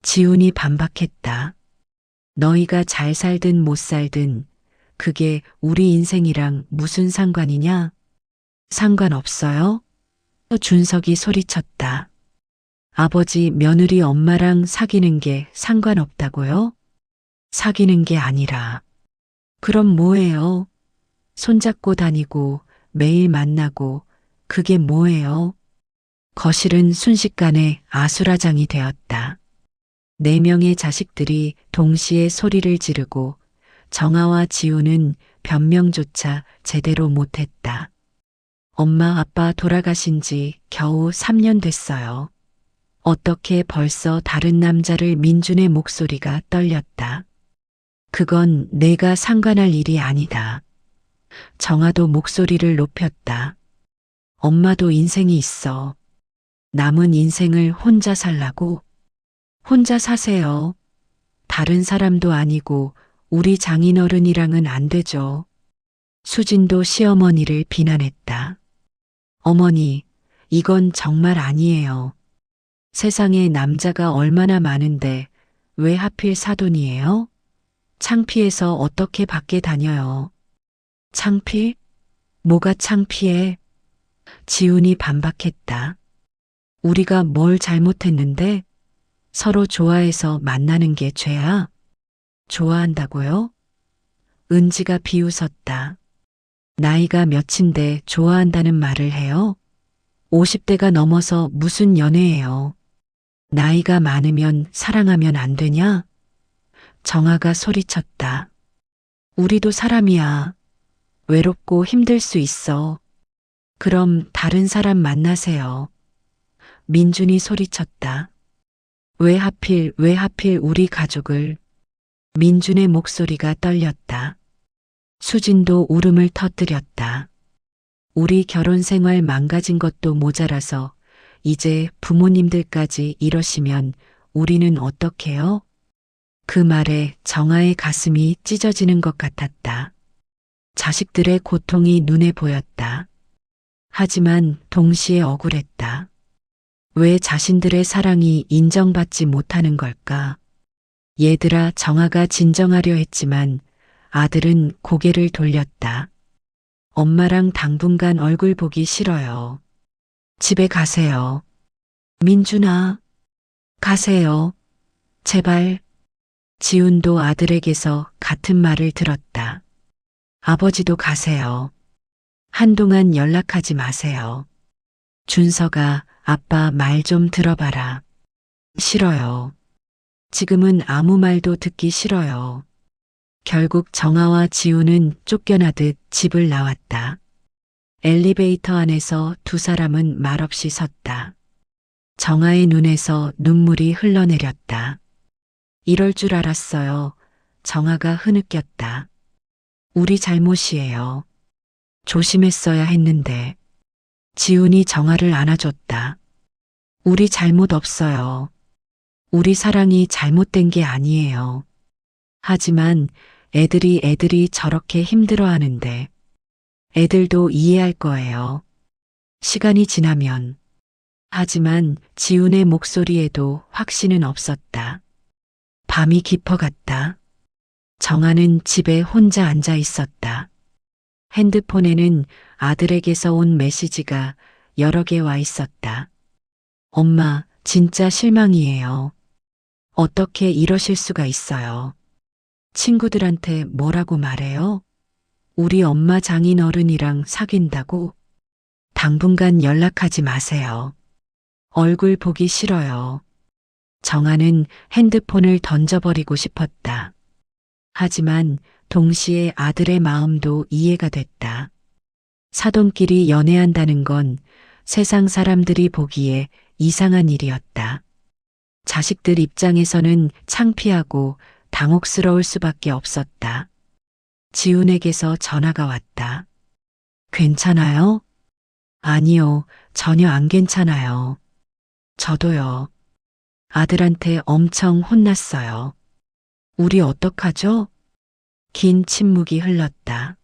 지훈이 반박했다. 너희가 잘 살든 못 살든 그게 우리 인생이랑 무슨 상관이냐? 상관없어요? 준석이 소리쳤다. 아버지 며느리 엄마랑 사귀는 게 상관없다고요? 사귀는 게 아니라. 그럼 뭐예요? 손잡고 다니고 매일 만나고 그게 뭐예요? 거실은 순식간에 아수라장이 되었다. 4명의 자식들이 동시에 소리를 지르고 정아와 지우는 변명조차 제대로 못했다. 엄마 아빠 돌아가신 지 겨우 3년 됐어요. 어떻게 벌써 다른 남자를 민준의 목소리가 떨렸다. 그건 내가 상관할 일이 아니다. 정아도 목소리를 높였다. 엄마도 인생이 있어. 남은 인생을 혼자 살라고? 혼자 사세요. 다른 사람도 아니고 우리 장인어른이랑은 안 되죠. 수진도 시어머니를 비난했다. 어머니, 이건 정말 아니에요. 세상에 남자가 얼마나 많은데 왜 하필 사돈이에요? 창피해서 어떻게 밖에 다녀요? 창피? 뭐가 창피해? 지훈이 반박했다. 우리가 뭘 잘못했는데? 서로 좋아해서 만나는 게 죄야? 좋아한다고요? 은지가 비웃었다. 나이가 몇인데 좋아한다는 말을 해요? 50대가 넘어서 무슨 연애예요? 나이가 많으면 사랑하면 안 되냐? 정아가 소리쳤다. 우리도 사람이야. 외롭고 힘들 수 있어. 그럼 다른 사람 만나세요. 민준이 소리쳤다. 왜 하필 우리 가족을. 민준의 목소리가 떨렸다. 수진도 울음을 터뜨렸다. 우리 결혼 생활 망가진 것도 모자라서 이제 부모님들까지 이러시면 우리는 어떡해요? 그 말에 정아의 가슴이 찢어지는 것 같았다. 자식들의 고통이 눈에 보였다. 하지만 동시에 억울했다. 왜 자신들의 사랑이 인정받지 못하는 걸까? 얘들아, 정아가 진정하려 했지만 아들은 고개를 돌렸다. 엄마랑 당분간 얼굴 보기 싫어요. 집에 가세요. 민준아, 가세요. 제발. 지훈도 아들에게서 같은 말을 들었다. 아버지도 가세요. 한동안 연락하지 마세요. 준서가 아빠 말 좀 들어봐라. 싫어요. 지금은 아무 말도 듣기 싫어요. 결국 정아와 지우는 쫓겨나듯 집을 나왔다. 엘리베이터 안에서 두 사람은 말없이 섰다. 정아의 눈에서 눈물이 흘러내렸다. 이럴 줄 알았어요. 정아가 흐느꼈다. 우리 잘못이에요. 조심했어야 했는데. 지훈이 정아를 안아줬다. 우리 잘못 없어요. 우리 사랑이 잘못된 게 아니에요. 하지만 애들이 저렇게 힘들어하는데 애들도 이해할 거예요. 시간이 지나면. 하지만 지훈의 목소리에도 확신은 없었다. 밤이 깊어갔다. 정아는 집에 혼자 앉아 있었다. 핸드폰에는 아들에게서 온 메시지가 여러 개 와 있었다. 엄마, 진짜 실망이에요. 어떻게 이러실 수가 있어요? 친구들한테 뭐라고 말해요? 우리 엄마 장인 어른이랑 사귄다고? 당분간 연락하지 마세요. 얼굴 보기 싫어요. 정아는 핸드폰을 던져버리고 싶었다. 하지만 동시에 아들의 마음도 이해가 됐다. 사돈끼리 연애한다는 건 세상 사람들이 보기에 이상한 일이었다. 자식들 입장에서는 창피하고 당혹스러울 수밖에 없었다. 지훈에게서 전화가 왔다. 괜찮아요? 아니요, 전혀 안 괜찮아요. 저도요. 아들한테 엄청 혼났어요. 우리 어떡하죠? 긴 침묵이 흘렀다.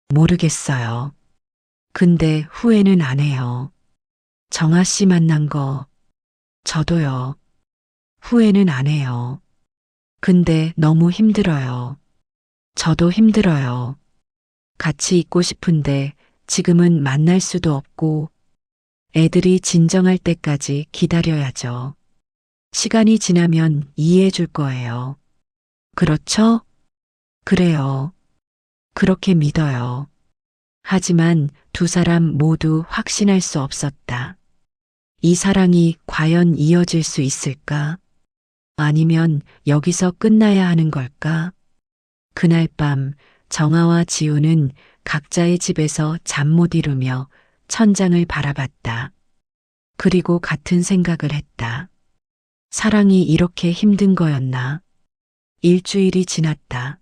모르겠어요. 근데 후회는 안 해요. 정아 씨 만난 거. 저도요. 후회는 안 해요. 근데 너무 힘들어요. 저도 힘들어요. 같이 있고 싶은데 지금은 만날 수도 없고 애들이 진정할 때까지 기다려야죠. 시간이 지나면 이해해 줄 거예요. 그렇죠? 그래요. 그렇게 믿어요. 하지만 두 사람 모두 확신할 수 없었다. 이 사랑이 과연 이어질 수 있을까? 아니면 여기서 끝나야 하는 걸까? 그날 밤 정아와 지우는 각자의 집에서 잠 못 이루며 천장을 바라봤다. 그리고 같은 생각을 했다. 사랑이 이렇게 힘든 거였나? 일주일이 지났다.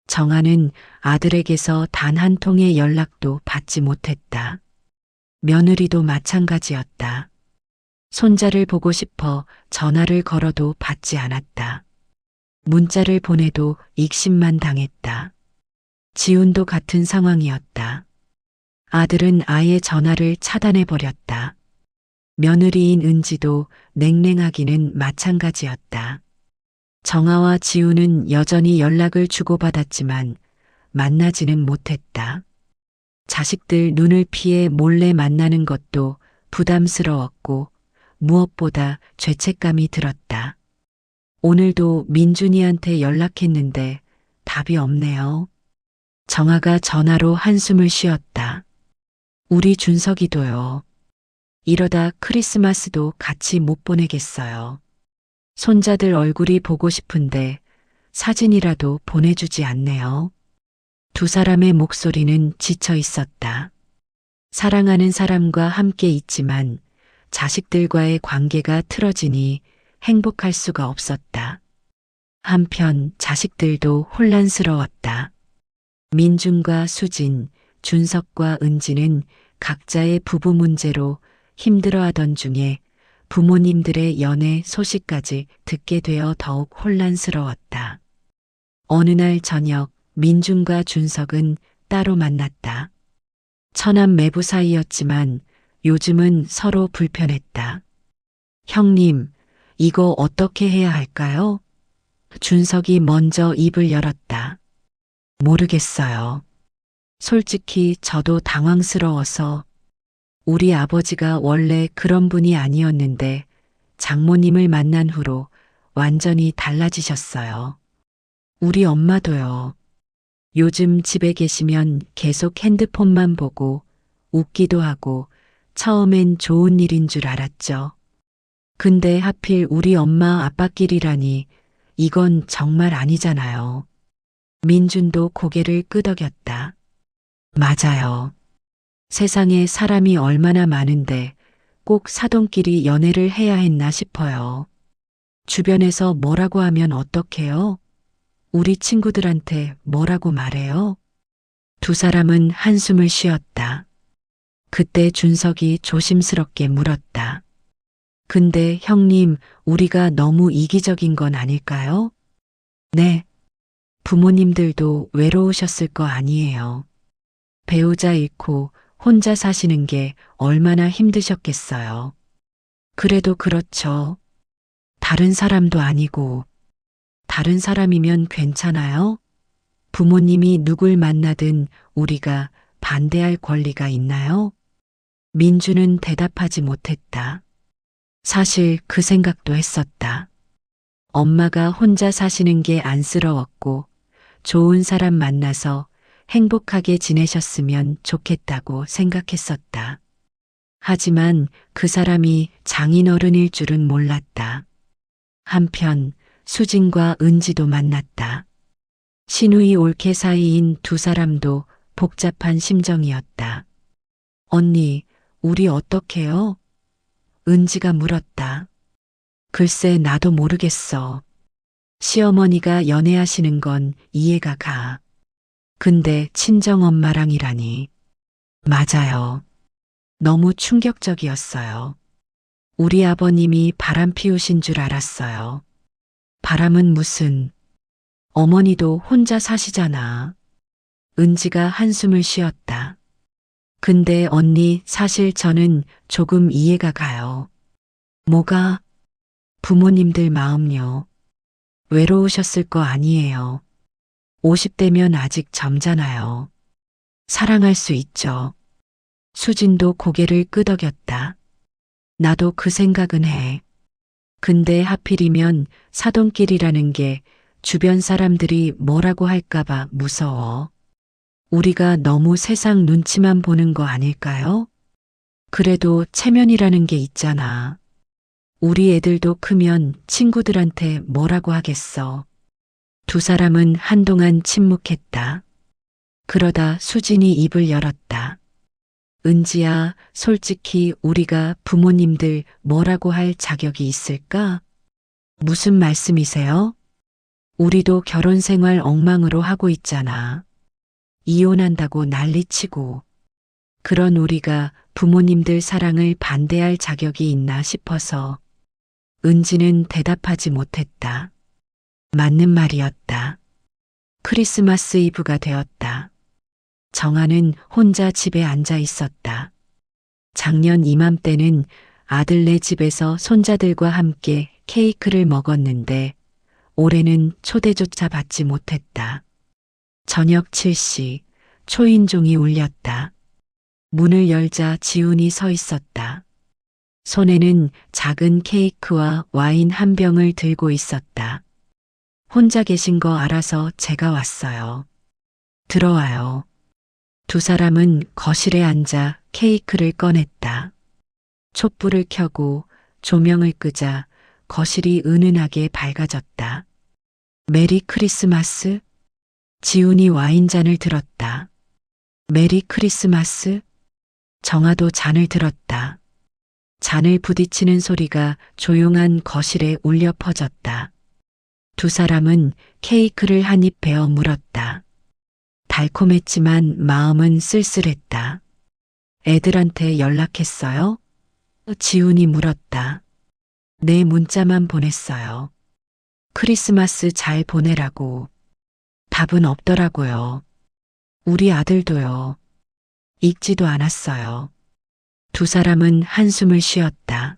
정아는 아들에게서 단 한 통의 연락도 받지 못했다. 며느리도 마찬가지였다. 손자를 보고 싶어 전화를 걸어도 받지 않았다. 문자를 보내도 익십만 당했다. 지훈도 같은 상황이었다. 아들은 아예 전화를 차단해버렸다. 며느리인 은지도 냉랭하기는 마찬가지였다. 정아와 지우는 여전히 연락을 주고받았지만 만나지는 못했다. 자식들 눈을 피해 몰래 만나는 것도 부담스러웠고 무엇보다 죄책감이 들었다. 오늘도 민준이한테 연락했는데 답이 없네요. 정아가 전화로 한숨을 쉬었다. 우리 준석이도요. 이러다 크리스마스도 같이 못 보내겠어요. 손자들 얼굴이 보고 싶은데 사진이라도 보내주지 않네요. 두 사람의 목소리는 지쳐 있었다. 사랑하는 사람과 함께 있지만 자식들과의 관계가 틀어지니 행복할 수가 없었다. 한편 자식들도 혼란스러웠다. 민준과 수진, 준석과 은지는 각자의 부부 문제로 힘들어하던 중에 부모님들의 연애 소식까지 듣게 되어 더욱 혼란스러웠다. 어느 날 저녁 민준과 준석은 따로 만났다. 처남 매부 사이였지만 요즘은 서로 불편했다. 형님, 이거 어떻게 해야 할까요? 준석이 먼저 입을 열었다. 모르겠어요. 솔직히 저도 당황스러워서 우리 아버지가 원래 그런 분이 아니었는데 장모님을 만난 후로 완전히 달라지셨어요. 우리 엄마도요. 요즘 집에 계시면 계속 핸드폰만 보고 웃기도 하고 처음엔 좋은 일인 줄 알았죠. 근데 하필 우리 엄마 아빠끼리라니 이건 정말 아니잖아요. 민준도 고개를 끄덕였다. 맞아요. 세상에 사람이 얼마나 많은데 꼭 사돈끼리 연애를 해야 했나 싶어요. 주변에서 뭐라고 하면 어떡해요? 우리 친구들한테 뭐라고 말해요? 두 사람은 한숨을 쉬었다. 그때 준석이 조심스럽게 물었다. 근데 형님, 우리가 너무 이기적인 건 아닐까요? 네. 부모님들도 외로우셨을 거 아니에요. 배우자 잃고 혼자 사시는 게 얼마나 힘드셨겠어요. 그래도 그렇죠. 다른 사람도 아니고, 다른 사람이면 괜찮아요? 부모님이 누굴 만나든 우리가 반대할 권리가 있나요? 민주는 대답하지 못했다. 사실 그 생각도 했었다. 엄마가 혼자 사시는 게 안쓰러웠고 좋은 사람 만나서 행복하게 지내셨으면 좋겠다고 생각했었다. 하지만 그 사람이 장인어른일 줄은 몰랐다. 한편 수진과 은지도 만났다. 시누이 올케 사이인 두 사람도 복잡한 심정이었다. 언니, 우리 어떡해요? 은지가 물었다. 글쎄 나도 모르겠어. 시어머니가 연애하시는 건 이해가 가. 근데 친정엄마랑이라니. 맞아요. 너무 충격적이었어요. 우리 아버님이 바람 피우신 줄 알았어요. 바람은 무슨. 어머니도 혼자 사시잖아. 은지가 한숨을 쉬었다. 근데 언니 사실 저는 조금 이해가 가요. 뭐가? 부모님들 마음요. 외로우셨을 거 아니에요. 50대면 아직 젊잖아요. 사랑할 수 있죠. 수진도 고개를 끄덕였다. 나도 그 생각은 해. 근데 하필이면 사돈끼리라는 게 주변 사람들이 뭐라고 할까봐 무서워. 우리가 너무 세상 눈치만 보는 거 아닐까요? 그래도 체면이라는 게 있잖아. 우리 애들도 크면 친구들한테 뭐라고 하겠어. 두 사람은 한동안 침묵했다. 그러다 수진이 입을 열었다. 은지야, 솔직히 우리가 부모님들 뭐라고 할 자격이 있을까? 무슨 말씀이세요? 우리도 결혼 생활 엉망으로 하고 있잖아. 이혼한다고 난리치고. 그런 우리가 부모님들 사랑을 반대할 자격이 있나 싶어서. 은지는 대답하지 못했다. 맞는 말이었다. 크리스마스 이브가 되었다. 정아는 혼자 집에 앉아 있었다. 작년 이맘때는 아들네 집에서 손자들과 함께 케이크를 먹었는데 올해는 초대조차 받지 못했다. 저녁 7시 초인종이 울렸다. 문을 열자 지훈이 서 있었다. 손에는 작은 케이크와 와인 한 병을 들고 있었다. 혼자 계신 거 알아서 제가 왔어요. 들어와요. 두 사람은 거실에 앉아 케이크를 꺼냈다. 촛불을 켜고 조명을 끄자 거실이 은은하게 밝아졌다. 메리 크리스마스? 지훈이 와인잔을 들었다. 메리 크리스마스? 정아도 잔을 들었다. 잔을 부딪히는 소리가 조용한 거실에 울려 퍼졌다. 두 사람은 케이크를 한 입 베어 물었다. 달콤했지만 마음은 쓸쓸했다. 애들한테 연락했어요? 지훈이 물었다. 네, 문자만 보냈어요. 크리스마스 잘 보내라고. 답은 없더라고요. 우리 아들도요. 읽지도 않았어요. 두 사람은 한숨을 쉬었다.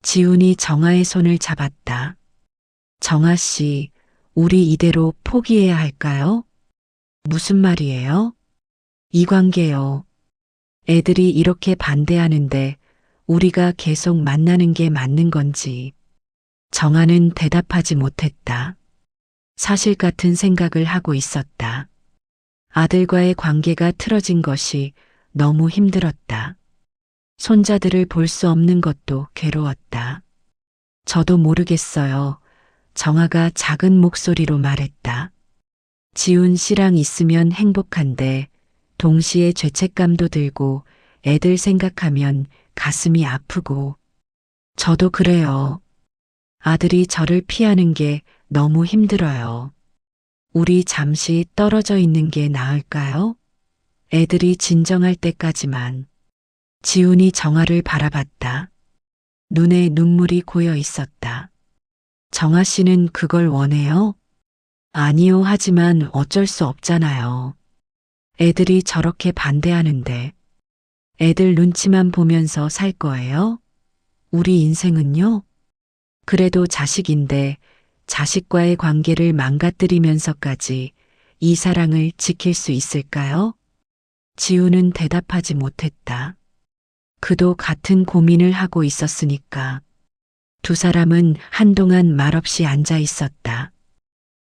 지훈이 정아의 손을 잡았다. 정아 씨, 우리 이대로 포기해야 할까요? 무슨 말이에요? 이 관계요. 애들이 이렇게 반대하는데 우리가 계속 만나는 게 맞는 건지. 정아는 대답하지 못했다. 사실 같은 생각을 하고 있었다. 아들과의 관계가 틀어진 것이 너무 힘들었다. 손자들을 볼 수 없는 것도 괴로웠다. 저도 모르겠어요. 정아가 작은 목소리로 말했다. 지훈 씨랑 있으면 행복한데 동시에 죄책감도 들고 애들 생각하면 가슴이 아프고. 저도 그래요. 아들이 저를 피하는 게 너무 힘들어요. 우리 잠시 떨어져 있는 게 나을까요? 애들이 진정할 때까지만. 지훈이 정아를 바라봤다. 눈에 눈물이 고여 있었다. 정아 씨는 그걸 원해요? 아니요, 하지만 어쩔 수 없잖아요. 애들이 저렇게 반대하는데. 애들 눈치만 보면서 살 거예요? 우리 인생은요? 그래도 자식인데 자식과의 관계를 망가뜨리면서까지 이 사랑을 지킬 수 있을까요? 지우는 대답하지 못했다. 그도 같은 고민을 하고 있었으니까. 두 사람은 한동안 말없이 앉아 있었다.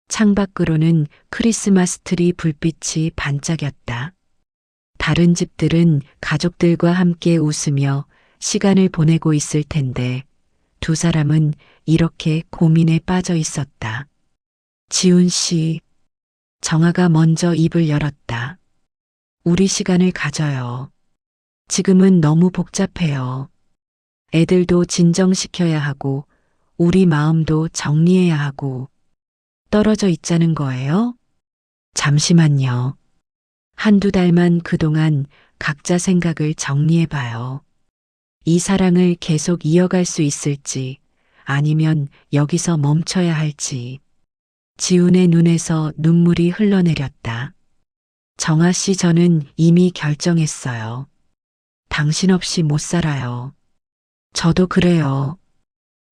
창밖으로는 크리스마스 트리 불빛이 반짝였다. 다른 집들은 가족들과 함께 웃으며 시간을 보내고 있을 텐데 두 사람은 이렇게 고민에 빠져 있었다. 지훈 씨, 정아가 먼저 입을 열었다. 우리 시간을 가져요. 지금은 너무 복잡해요. 애들도 진정시켜야 하고 우리 마음도 정리해야 하고. 떨어져 있자는 거예요? 잠시만요. 한두 달만 그동안 각자 생각을 정리해봐요. 이 사랑을 계속 이어갈 수 있을지 아니면 여기서 멈춰야 할지. 지훈의 눈에서 눈물이 흘러내렸다. 정아 씨, 저는 이미 결정했어요. 당신 없이 못 살아요. 저도 그래요.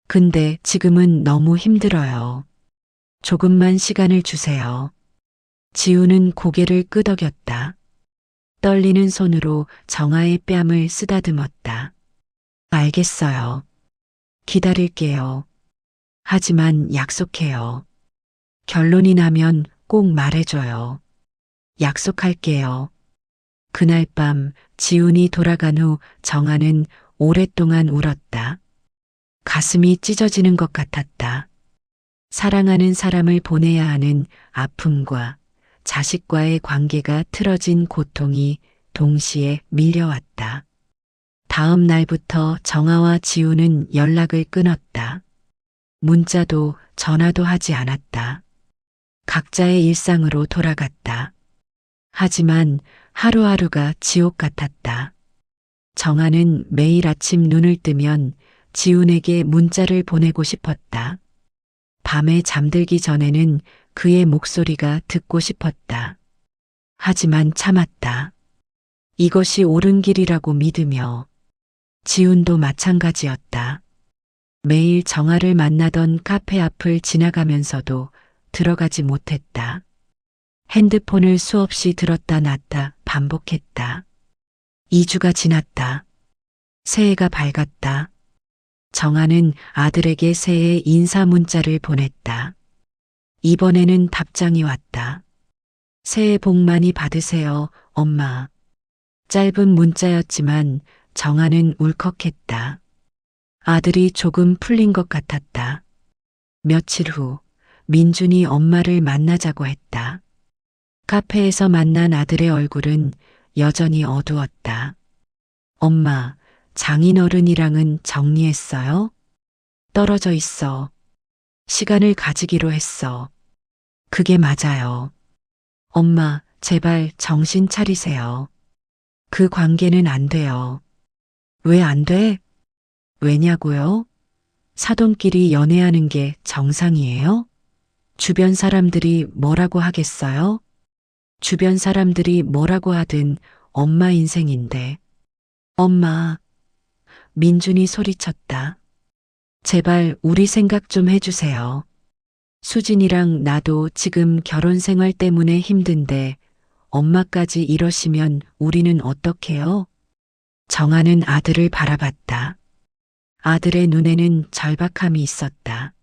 근데 지금은 너무 힘들어요. 조금만 시간을 주세요. 지우는 고개를 끄덕였다. 떨리는 손으로 정아의 뺨을 쓰다듬었다. 알겠어요. 기다릴게요. 하지만 약속해요. 결론이 나면 꼭 말해줘요. 약속할게요. 그날 밤 지훈이 돌아간 후 정아는 오랫동안 울었다. 가슴이 찢어지는 것 같았다. 사랑하는 사람을 보내야 하는 아픔과 자식과의 관계가 틀어진 고통이 동시에 밀려왔다. 다음 날부터 정아와 지우는 연락을 끊었다. 문자도 전화도 하지 않았다. 각자의 일상으로 돌아갔다. 하지만 하루하루가 지옥 같았다. 정아는 매일 아침 눈을 뜨면 지훈에게 문자를 보내고 싶었다. 밤에 잠들기 전에는 그의 목소리가 듣고 싶었다. 하지만 참았다. 이것이 옳은 길이라고 믿으며. 지훈도 마찬가지였다. 매일 정아를 만나던 카페 앞을 지나가면서도 들어가지 못했다. 핸드폰을 수없이 들었다 놨다 반복했다. 2주가 지났다. 새해가 밝았다. 정아는 아들에게 새해 인사 문자를 보냈다. 이번에는 답장이 왔다. 새해 복 많이 받으세요, 엄마. 짧은 문자였지만 정아는 울컥했다. 아들이 조금 풀린 것 같았다. 며칠 후 민준이 엄마를 만나자고 했다. 카페에서 만난 아들의 얼굴은 여전히 어두웠다. 엄마, 장인어른이랑은 정리했어요? 떨어져 있어. 시간을 가지기로 했어. 그게 맞아요. 엄마, 제발 정신 차리세요. 그 관계는 안 돼요. 왜 안 돼? 왜냐고요? 사돈끼리 연애하는 게 정상이에요? 주변 사람들이 뭐라고 하겠어요? 주변 사람들이 뭐라고 하든 엄마 인생인데. 엄마, 민준이 소리쳤다. 제발 우리 생각 좀 해주세요. 수진이랑 나도 지금 결혼 생활 때문에 힘든데 엄마까지 이러시면 우리는 어떡해요? 정아는 아들을 바라봤다. 아들의 눈에는 절박함이 있었다.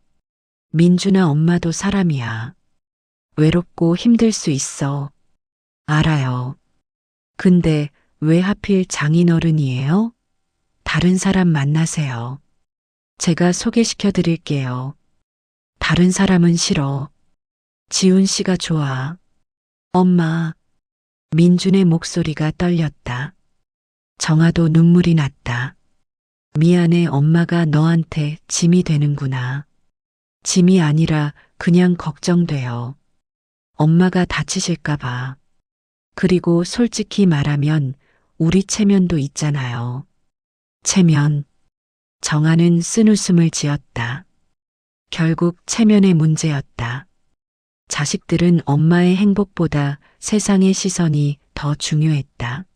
민준아, 엄마도 사람이야. 외롭고 힘들 수 있어. 알아요. 근데 왜 하필 장인어른이에요? 다른 사람 만나세요. 제가 소개시켜 드릴게요. 다른 사람은 싫어. 지훈 씨가 좋아. 엄마. 민준의 목소리가 떨렸다. 정아도 눈물이 났다. 미안해, 엄마가 너한테 짐이 되는구나. 짐이 아니라 그냥 걱정돼요. 엄마가 다치실까봐. 그리고 솔직히 말하면 우리 체면도 있잖아요. 체면. 정아는 쓴웃음을 지었다. 결국 체면의 문제였다. 자식들은 엄마의 행복보다 세상의 시선이 더 중요했다.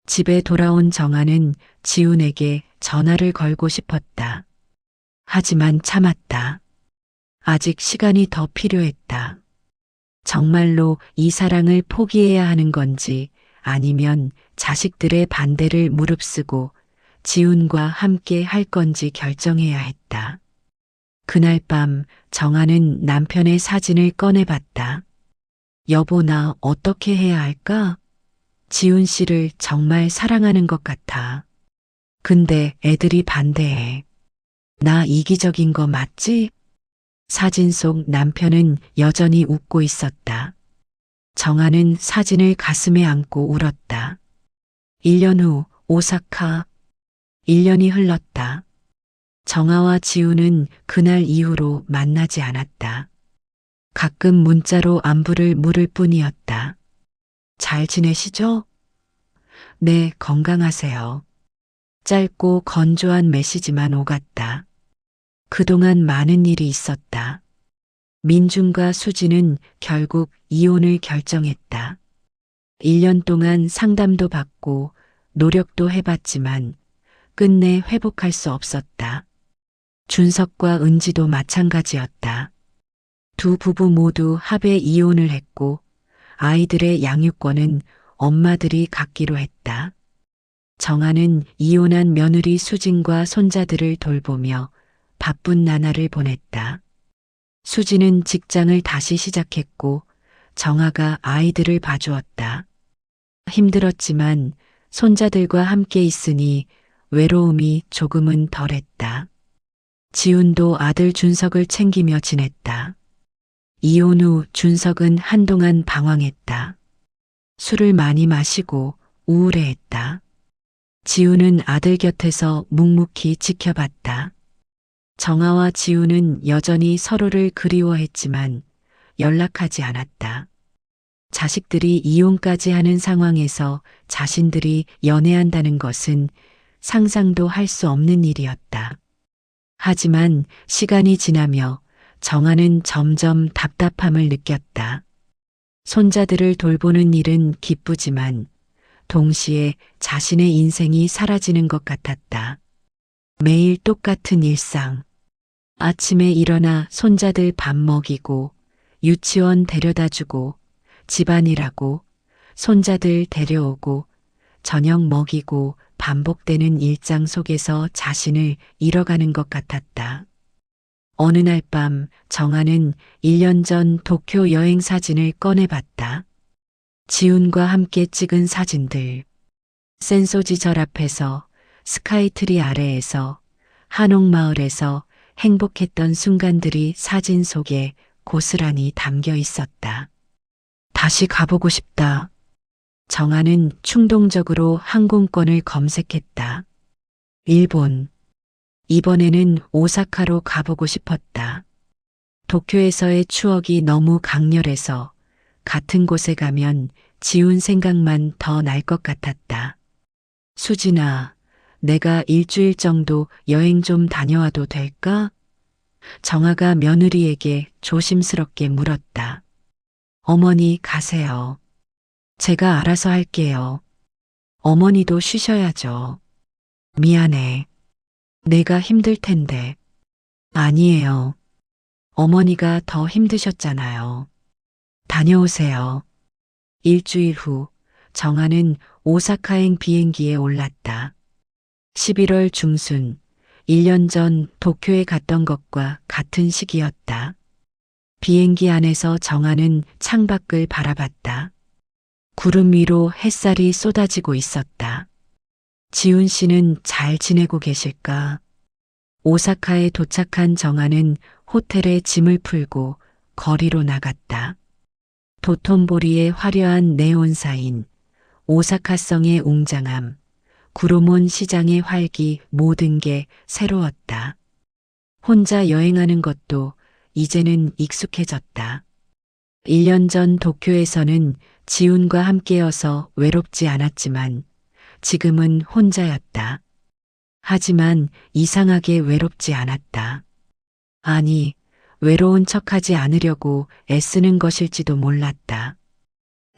집에 돌아온 정아는 지훈에게 전화를 걸고 싶었다. 하지만 참았다. 아직 시간이 더 필요했다. 정말로 이 사랑을 포기해야 하는 건지 아니면 자식들의 반대를 무릅쓰고 지훈과 함께 할 건지 결정해야 했다. 그날 밤 정아는 남편의 사진을 꺼내봤다. 여보, 나 어떻게 해야 할까? 지훈 씨를 정말 사랑하는 것 같아. 근데 애들이 반대해. 나 이기적인 거 맞지? 사진 속 남편은 여전히 웃고 있었다. 정아는 사진을 가슴에 안고 울었다. 1년 후 오사카. 1년이 흘렀다. 정아와 지훈은 그날 이후로 만나지 않았다. 가끔 문자로 안부를 물을 뿐이었다. 잘 지내시죠? 네, 건강하세요. 짧고 건조한 메시지만 오갔다. 그동안 많은 일이 있었다. 민준과 수지는 결국 이혼을 결정했다. 1년 동안 상담도 받고 노력도 해봤지만 끝내 회복할 수 없었다. 준석과 은지도 마찬가지였다. 두 부부 모두 합의 이혼을 했고 아이들의 양육권은 엄마들이 갖기로 했다. 정아는 이혼한 며느리 수진과 손자들을 돌보며 바쁜 나날을 보냈다. 수지는 직장을 다시 시작했고 정아가 아이들을 봐주었다. 힘들었지만 손자들과 함께 있으니 외로움이 조금은 덜했다. 지훈도 아들 준석을 챙기며 지냈다. 이혼 후 준석은 한동안 방황했다. 술을 많이 마시고 우울해했다. 지훈은 아들 곁에서 묵묵히 지켜봤다. 정아와 지훈은 여전히 서로를 그리워했지만 연락하지 않았다. 자식들이 이혼까지 하는 상황에서 자신들이 연애한다는 것은 상상도 할 수 없는 일이었다. 하지만 시간이 지나며 정아는 점점 답답함을 느꼈다. 손자들을 돌보는 일은 기쁘지만 동시에 자신의 인생이 사라지는 것 같았다. 매일 똑같은 일상. 아침에 일어나 손자들 밥 먹이고 유치원 데려다주고 집안일하고 손자들 데려오고 저녁 먹이고 반복되는 일상 속에서 자신을 잃어가는 것 같았다. 어느 날 밤 정아는 1년 전 도쿄 여행 사진을 꺼내봤다. 지훈과 함께 찍은 사진들. 센소지절 앞에서, 스카이트리 아래에서, 한옥마을에서 행복했던 순간들이 사진 속에 고스란히 담겨 있었다. 다시 가보고 싶다. 정아는 충동적으로 항공권을 검색했다. 일본. 이번에는 오사카로 가보고 싶었다. 도쿄에서의 추억이 너무 강렬해서 같은 곳에 가면 지훈 생각만 더 날 것 같았다. 수진아, 내가 일주일 정도 여행 좀 다녀와도 될까? 정아가 며느리에게 조심스럽게 물었다. 어머니 가세요. 제가 알아서 할게요. 어머니도 쉬셔야죠. 미안해. 내가 힘들 텐데. 아니에요. 어머니가 더 힘드셨잖아요. 다녀오세요. 일주일 후 정아는 오사카행 비행기에 올랐다. 11월 중순, 1년 전 도쿄에 갔던 것과 같은 시기였다. 비행기 안에서 정아는 창밖을 바라봤다. 구름 위로 햇살이 쏟아지고 있었다. 지훈 씨는 잘 지내고 계실까? 오사카에 도착한 정아는 호텔에 짐을 풀고 거리로 나갔다. 도톤보리의 화려한 네온사인, 오사카성의 웅장함, 구로몬 시장의 활기 모든 게 새로웠다. 혼자 여행하는 것도 이제는 익숙해졌다. 1년 전 도쿄에서는 지훈과 함께여서 외롭지 않았지만 지금은 혼자였다. 하지만 이상하게 외롭지 않았다. 아니, 외로운 척하지 않으려고 애쓰는 것일지도 몰랐다.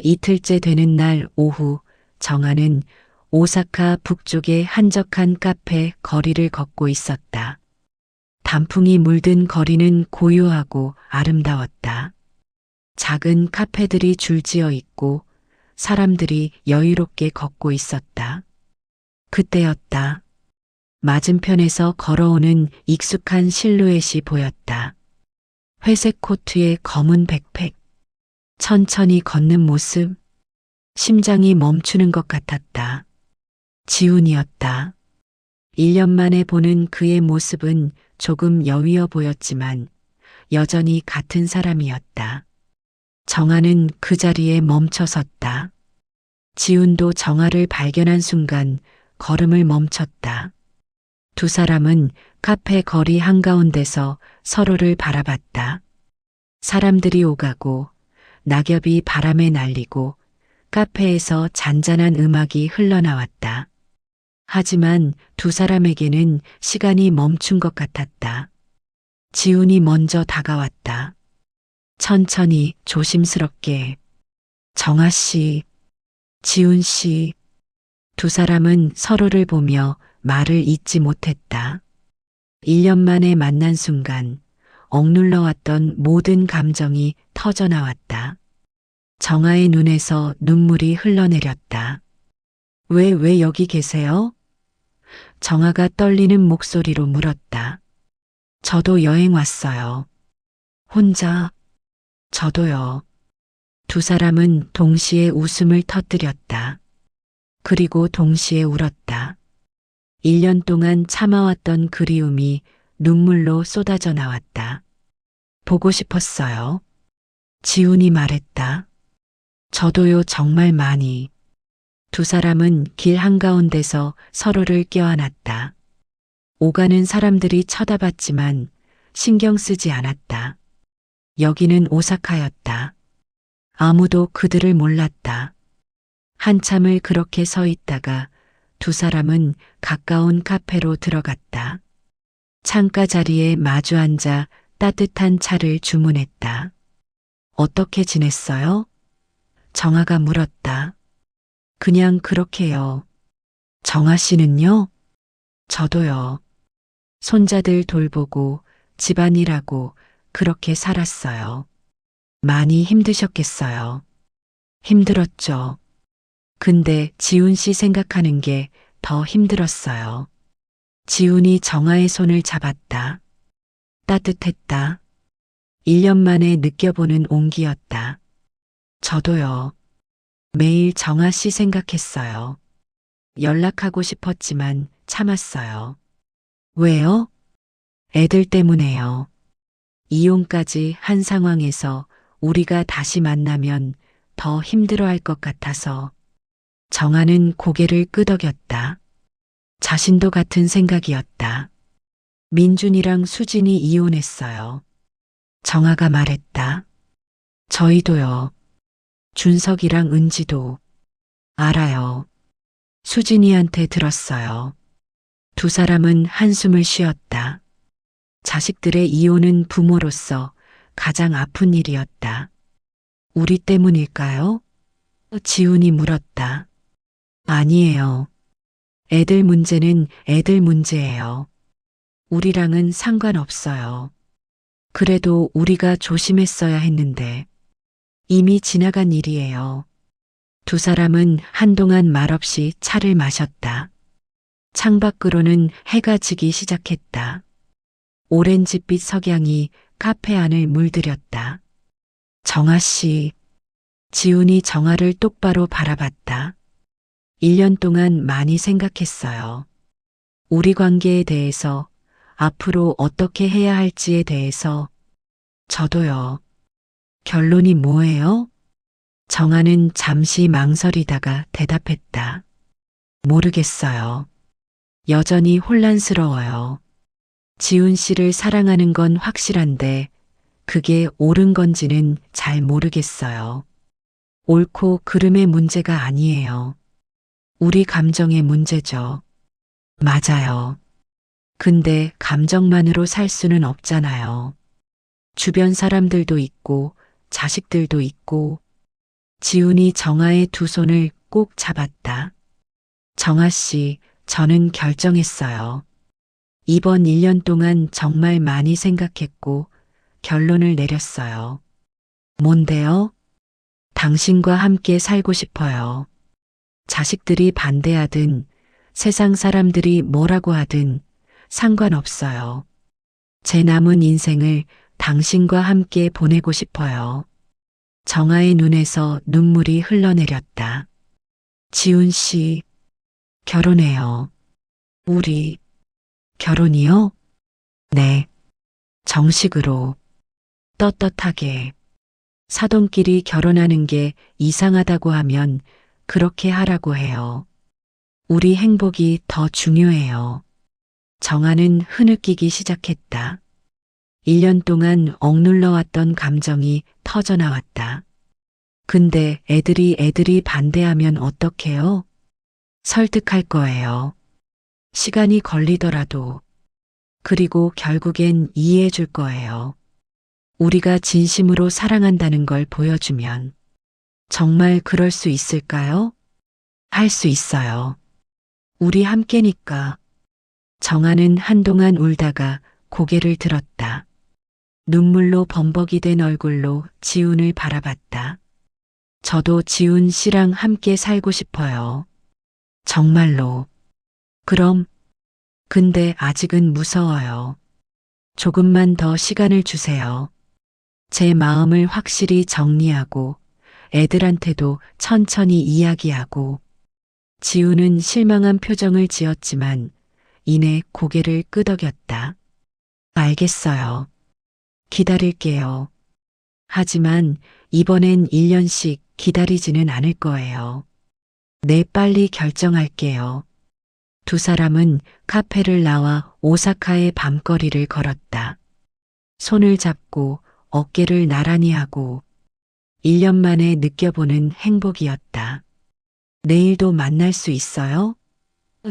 이틀째 되는 날 오후, 정아는 오사카 북쪽의 한적한 카페 거리를 걷고 있었다. 단풍이 물든 거리는 고요하고 아름다웠다. 작은 카페들이 줄지어 있고 사람들이 여유롭게 걷고 있었다. 그때였다. 맞은편에서 걸어오는 익숙한 실루엣이 보였다. 회색 코트에 검은 백팩. 천천히 걷는 모습. 심장이 멈추는 것 같았다. 지훈이었다. 1년 만에 보는 그의 모습은 조금 여위어 보였지만 여전히 같은 사람이었다. 정아는 그 자리에 멈춰 섰다. 지훈도 정아를 발견한 순간 걸음을 멈췄다. 두 사람은 카페 거리 한가운데서 서로를 바라봤다. 사람들이 오가고 낙엽이 바람에 날리고 카페에서 잔잔한 음악이 흘러나왔다. 하지만 두 사람에게는 시간이 멈춘 것 같았다. 지훈이 먼저 다가왔다. 천천히 조심스럽게. 정아 씨, 지훈 씨. 두 사람은 서로를 보며 말을 잇지 못했다. 1년 만에 만난 순간 억눌러 왔던 모든 감정이 터져나왔다. 정아의 눈에서 눈물이 흘러내렸다. 왜 여기 계세요? 정아가 떨리는 목소리로 물었다. 저도 여행 왔어요. 혼자. 저도요. 두 사람은 동시에 웃음을 터뜨렸다. 그리고 동시에 울었다. 1년 동안 참아왔던 그리움이 눈물로 쏟아져 나왔다. 보고 싶었어요. 지훈이 말했다. 저도요, 정말 많이. 두 사람은 길 한가운데서 서로를 껴안았다. 오가는 사람들이 쳐다봤지만 신경 쓰지 않았다. 여기는 오사카였다. 아무도 그들을 몰랐다. 한참을 그렇게 서 있다가 두 사람은 가까운 카페로 들어갔다. 창가 자리에 마주 앉아 따뜻한 차를 주문했다. 어떻게 지냈어요? 정아가 물었다. 그냥 그렇게요. 정아 씨는요? 저도요. 손자들 돌보고 집안일하고 그렇게 살았어요. 많이 힘드셨겠어요. 힘들었죠. 근데 지훈 씨 생각하는 게 더 힘들었어요. 지훈이 정아의 손을 잡았다. 따뜻했다. 1년 만에 느껴보는 온기였다. 저도요. 매일 정아 씨 생각했어요. 연락하고 싶었지만 참았어요. 왜요? 애들 때문에요. 이혼까지 한 상황에서 우리가 다시 만나면 더 힘들어할 것 같아서. 정아는 고개를 끄덕였다. 자신도 같은 생각이었다. 민준이랑 수진이 이혼했어요. 정아가 말했다. 저희도요. 준석이랑 은지도. 알아요. 수진이한테 들었어요. 두 사람은 한숨을 쉬었다. 자식들의 이혼은 부모로서 가장 아픈 일이었다. 우리 때문일까요? 지훈이 물었다. 아니에요. 애들 문제는 애들 문제예요. 우리랑은 상관없어요. 그래도 우리가 조심했어야 했는데 이미 지나간 일이에요. 두 사람은 한동안 말없이 차를 마셨다. 창밖으로는 해가 지기 시작했다. 오렌지빛 석양이 카페 안을 물들였다. 정아 씨, 지훈이 정아를 똑바로 바라봤다. 1년 동안 많이 생각했어요. 우리 관계에 대해서, 앞으로 어떻게 해야 할지에 대해서. 저도요. 결론이 뭐예요? 정아는 잠시 망설이다가 대답했다. 모르겠어요. 여전히 혼란스러워요. 지훈 씨를 사랑하는 건 확실한데 그게 옳은 건지는 잘 모르겠어요. 옳고 그름의 문제가 아니에요. 우리 감정의 문제죠. 맞아요. 근데 감정만으로 살 수는 없잖아요. 주변 사람들도 있고 자식들도 있고. 지훈이 정아의 두 손을 꼭 잡았다. 정아 씨, 저는 결정했어요. 이번 1년 동안 정말 많이 생각했고 결론을 내렸어요. 뭔데요? 당신과 함께 살고 싶어요. 자식들이 반대하든 세상 사람들이 뭐라고 하든 상관없어요. 제 남은 인생을 당신과 함께 보내고 싶어요. 정아의 눈에서 눈물이 흘러내렸다. 지훈 씨, 결혼해요. 우리, 결혼이요? 네. 정식으로. 떳떳하게. 사돈끼리 결혼하는 게 이상하다고 하면 그렇게 하라고 해요. 우리 행복이 더 중요해요. 정아는 흐느끼기 시작했다. 1년 동안 억눌러왔던 감정이 터져나왔다. 근데 애들이 반대하면 어떡해요? 설득할 거예요. 시간이 걸리더라도. 그리고 결국엔 이해해 줄 거예요. 우리가 진심으로 사랑한다는 걸 보여주면. 정말 그럴 수 있을까요? 할 수 있어요. 우리 함께니까. 정아는 한동안 울다가 고개를 들었다. 눈물로 범벅이 된 얼굴로 지훈을 바라봤다. 저도 지훈 씨랑 함께 살고 싶어요. 정말로. 그럼, 근데 아직은 무서워요. 조금만 더 시간을 주세요. 제 마음을 확실히 정리하고 애들한테도 천천히 이야기하고. 지훈은 실망한 표정을 지었지만 이내 고개를 끄덕였다. 알겠어요. 기다릴게요. 하지만 이번엔 1년씩 기다리지는 않을 거예요. 네, 빨리 결정할게요. 두 사람은 카페를 나와 오사카의 밤거리를 걸었다. 손을 잡고 어깨를 나란히 하고 1년 만에 느껴보는 행복이었다. 내일도 만날 수 있어요?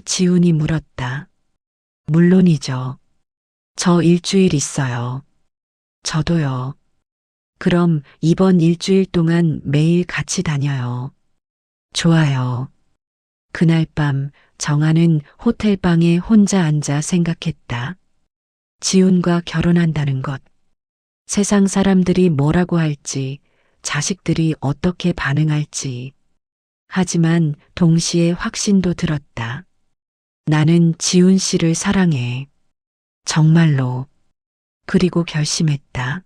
지훈이 물었다. 물론이죠. 저 일주일 있어요. 저도요. 그럼 이번 일주일 동안 매일 같이 다녀요. 좋아요. 그날 밤 정아는 호텔방에 혼자 앉아 생각했다. 지훈과 결혼한다는 것. 세상 사람들이 뭐라고 할지, 자식들이 어떻게 반응할지. 하지만 동시에 확신도 들었다. 나는 지훈 씨를 사랑해. 정말로. 그리고 결심했다.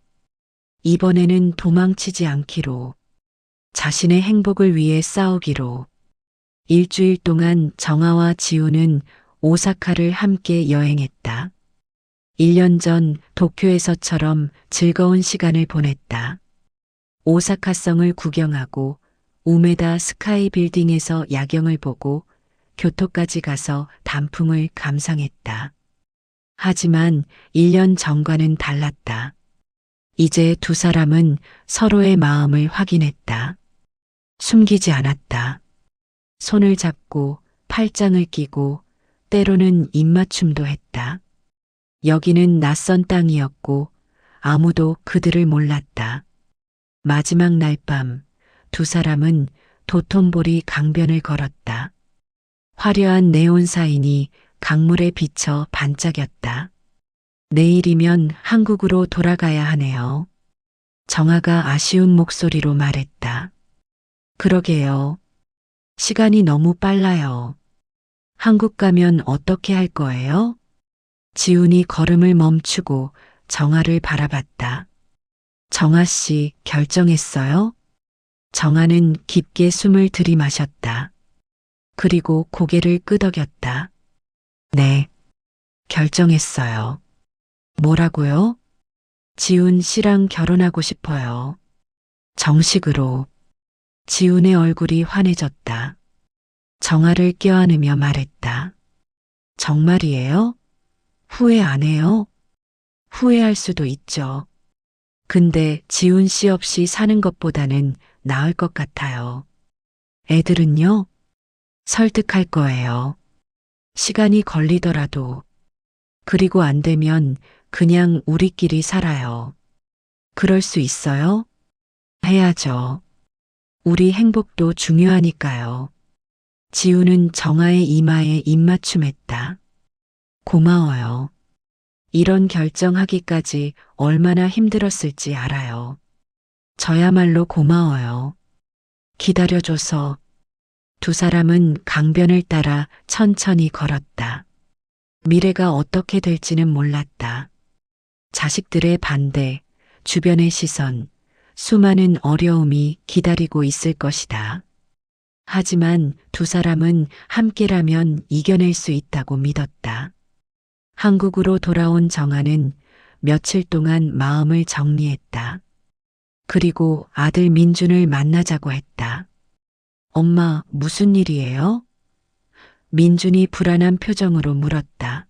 이번에는 도망치지 않기로. 자신의 행복을 위해 싸우기로. 일주일 동안 정아와 지훈은 오사카를 함께 여행했다. 1년 전 도쿄에서처럼 즐거운 시간을 보냈다. 오사카성을 구경하고 우메다 스카이 빌딩에서 야경을 보고 교토까지 가서 단풍을 감상했다. 하지만 1년 전과는 달랐다. 이제 두 사람은 서로의 마음을 확인했다. 숨기지 않았다. 손을 잡고 팔짱을 끼고 때로는 입맞춤도 했다. 여기는 낯선 땅이었고 아무도 그들을 몰랐다. 마지막 날 밤 두 사람은 도톤보리 강변을 걸었다. 화려한 네온 사인이 강물에 비쳐 반짝였다. 내일이면 한국으로 돌아가야 하네요. 정아가 아쉬운 목소리로 말했다. 그러게요. 시간이 너무 빨라요. 한국 가면 어떻게 할 거예요? 지훈이 걸음을 멈추고 정아를 바라봤다. 정아 씨, 결정했어요? 정아는 깊게 숨을 들이마셨다. 그리고 고개를 끄덕였다. 네, 결정했어요. 뭐라고요? 지훈 씨랑 결혼하고 싶어요. 정식으로. 지훈의 얼굴이 환해졌다. 정아를 껴안으며 말했다. 정말이에요? 후회 안 해요? 후회할 수도 있죠. 근데 지훈 씨 없이 사는 것보다는 나을 것 같아요. 애들은요? 설득할 거예요. 시간이 걸리더라도. 그리고 안 되면 그냥 우리끼리 살아요. 그럴 수 있어요? 해야죠. 우리 행복도 중요하니까요. 지우는 정아의 이마에 입맞춤했다. 고마워요. 이런 결정하기까지 얼마나 힘들었을지 알아요. 저야말로 고마워요. 기다려줘서. 두 사람은 강변을 따라 천천히 걸었다. 미래가 어떻게 될지는 몰랐다. 자식들의 반대, 주변의 시선, 수많은 어려움이 기다리고 있을 것이다. 하지만 두 사람은 함께라면 이겨낼 수 있다고 믿었다. 한국으로 돌아온 정아는 며칠 동안 마음을 정리했다. 그리고 아들 민준을 만나자고 했다. 엄마, 무슨 일이에요? 민준이 불안한 표정으로 물었다.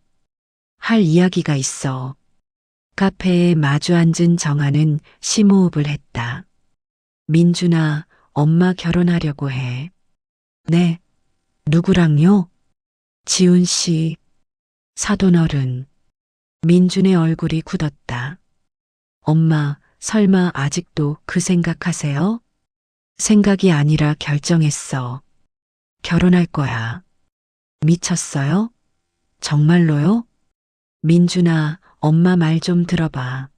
할 이야기가 있어. 카페에 마주 앉은 정아는 심호흡을 했다. 민준아, 엄마 결혼하려고 해. 네. 누구랑요? 지훈 씨. 사돈어른. 민준의 얼굴이 굳었다. 엄마, 설마 아직도 그 생각하세요? 생각이 아니라 결정했어. 결혼할 거야. 미쳤어요? 정말로요? 민준아, 엄마 말 좀 들어봐.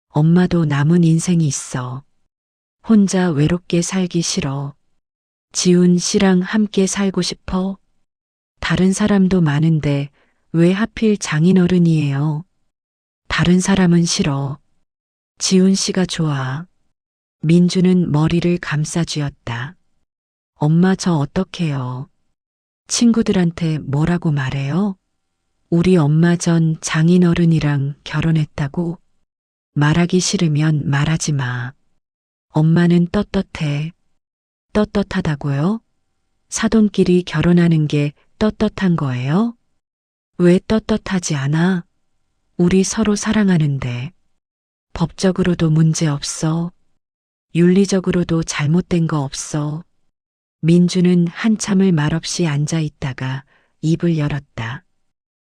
엄마도 남은 인생이 있어. 혼자 외롭게 살기 싫어. 지훈 씨랑 함께 살고 싶어? 다른 사람도 많은데 왜 하필 장인어른이에요? 다른 사람은 싫어. 지훈 씨가 좋아. 민주는 머리를 감싸쥐었다. 엄마 저 어떡해요? 친구들한테 뭐라고 말해요? 우리 엄마 전 장인어른이랑 결혼했다고? 말하기 싫으면 말하지 마. 엄마는 떳떳해. 떳떳하다고요? 사돈끼리 결혼하는 게 떳떳한 거예요? 왜 떳떳하지 않아? 우리 서로 사랑하는데. 법적으로도 문제 없어. 윤리적으로도 잘못된 거 없어. 민주는 한참을 말없이 앉아 있다가 입을 열었다.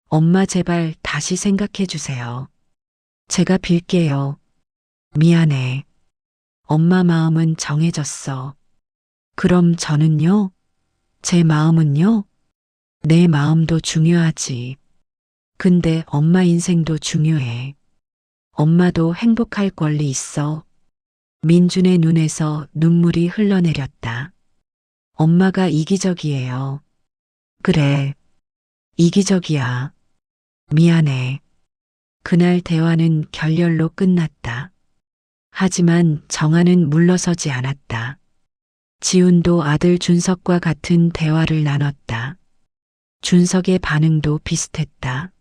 엄마 제발 다시 생각해 주세요. 제가 빌게요. 미안해. 엄마 마음은 정해졌어. 그럼 저는요? 제 마음은요? 내 마음도 중요하지. 근데 엄마 인생도 중요해. 엄마도 행복할 권리 있어. 민준의 눈에서 눈물이 흘러내렸다. 엄마가 이기적이에요. 그래. 이기적이야. 미안해. 그날 대화는 결렬로 끝났다. 하지만 정아는 물러서지 않았다. 지훈도 아들 준석과 같은 대화를 나눴다. 준석의 반응도 비슷했다.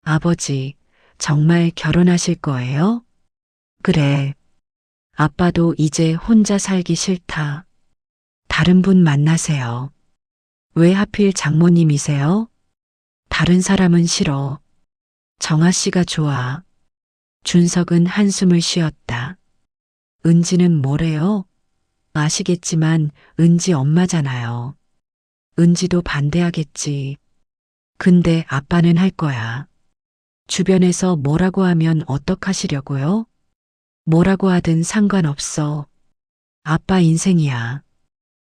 아버지, 정말 결혼하실 거예요? 그래. 아빠도 이제 혼자 살기 싫다. 다른 분 만나세요. 왜 하필 장모님이세요? 다른 사람은 싫어. 정아 씨가 좋아. 준석은 한숨을 쉬었다. 은지는 뭐래요? 아시겠지만 은지 엄마잖아요. 은지도 반대하겠지. 근데 아빠는 할 거야. 주변에서 뭐라고 하면 어떡하시려고요? 뭐라고 하든 상관없어. 아빠 인생이야.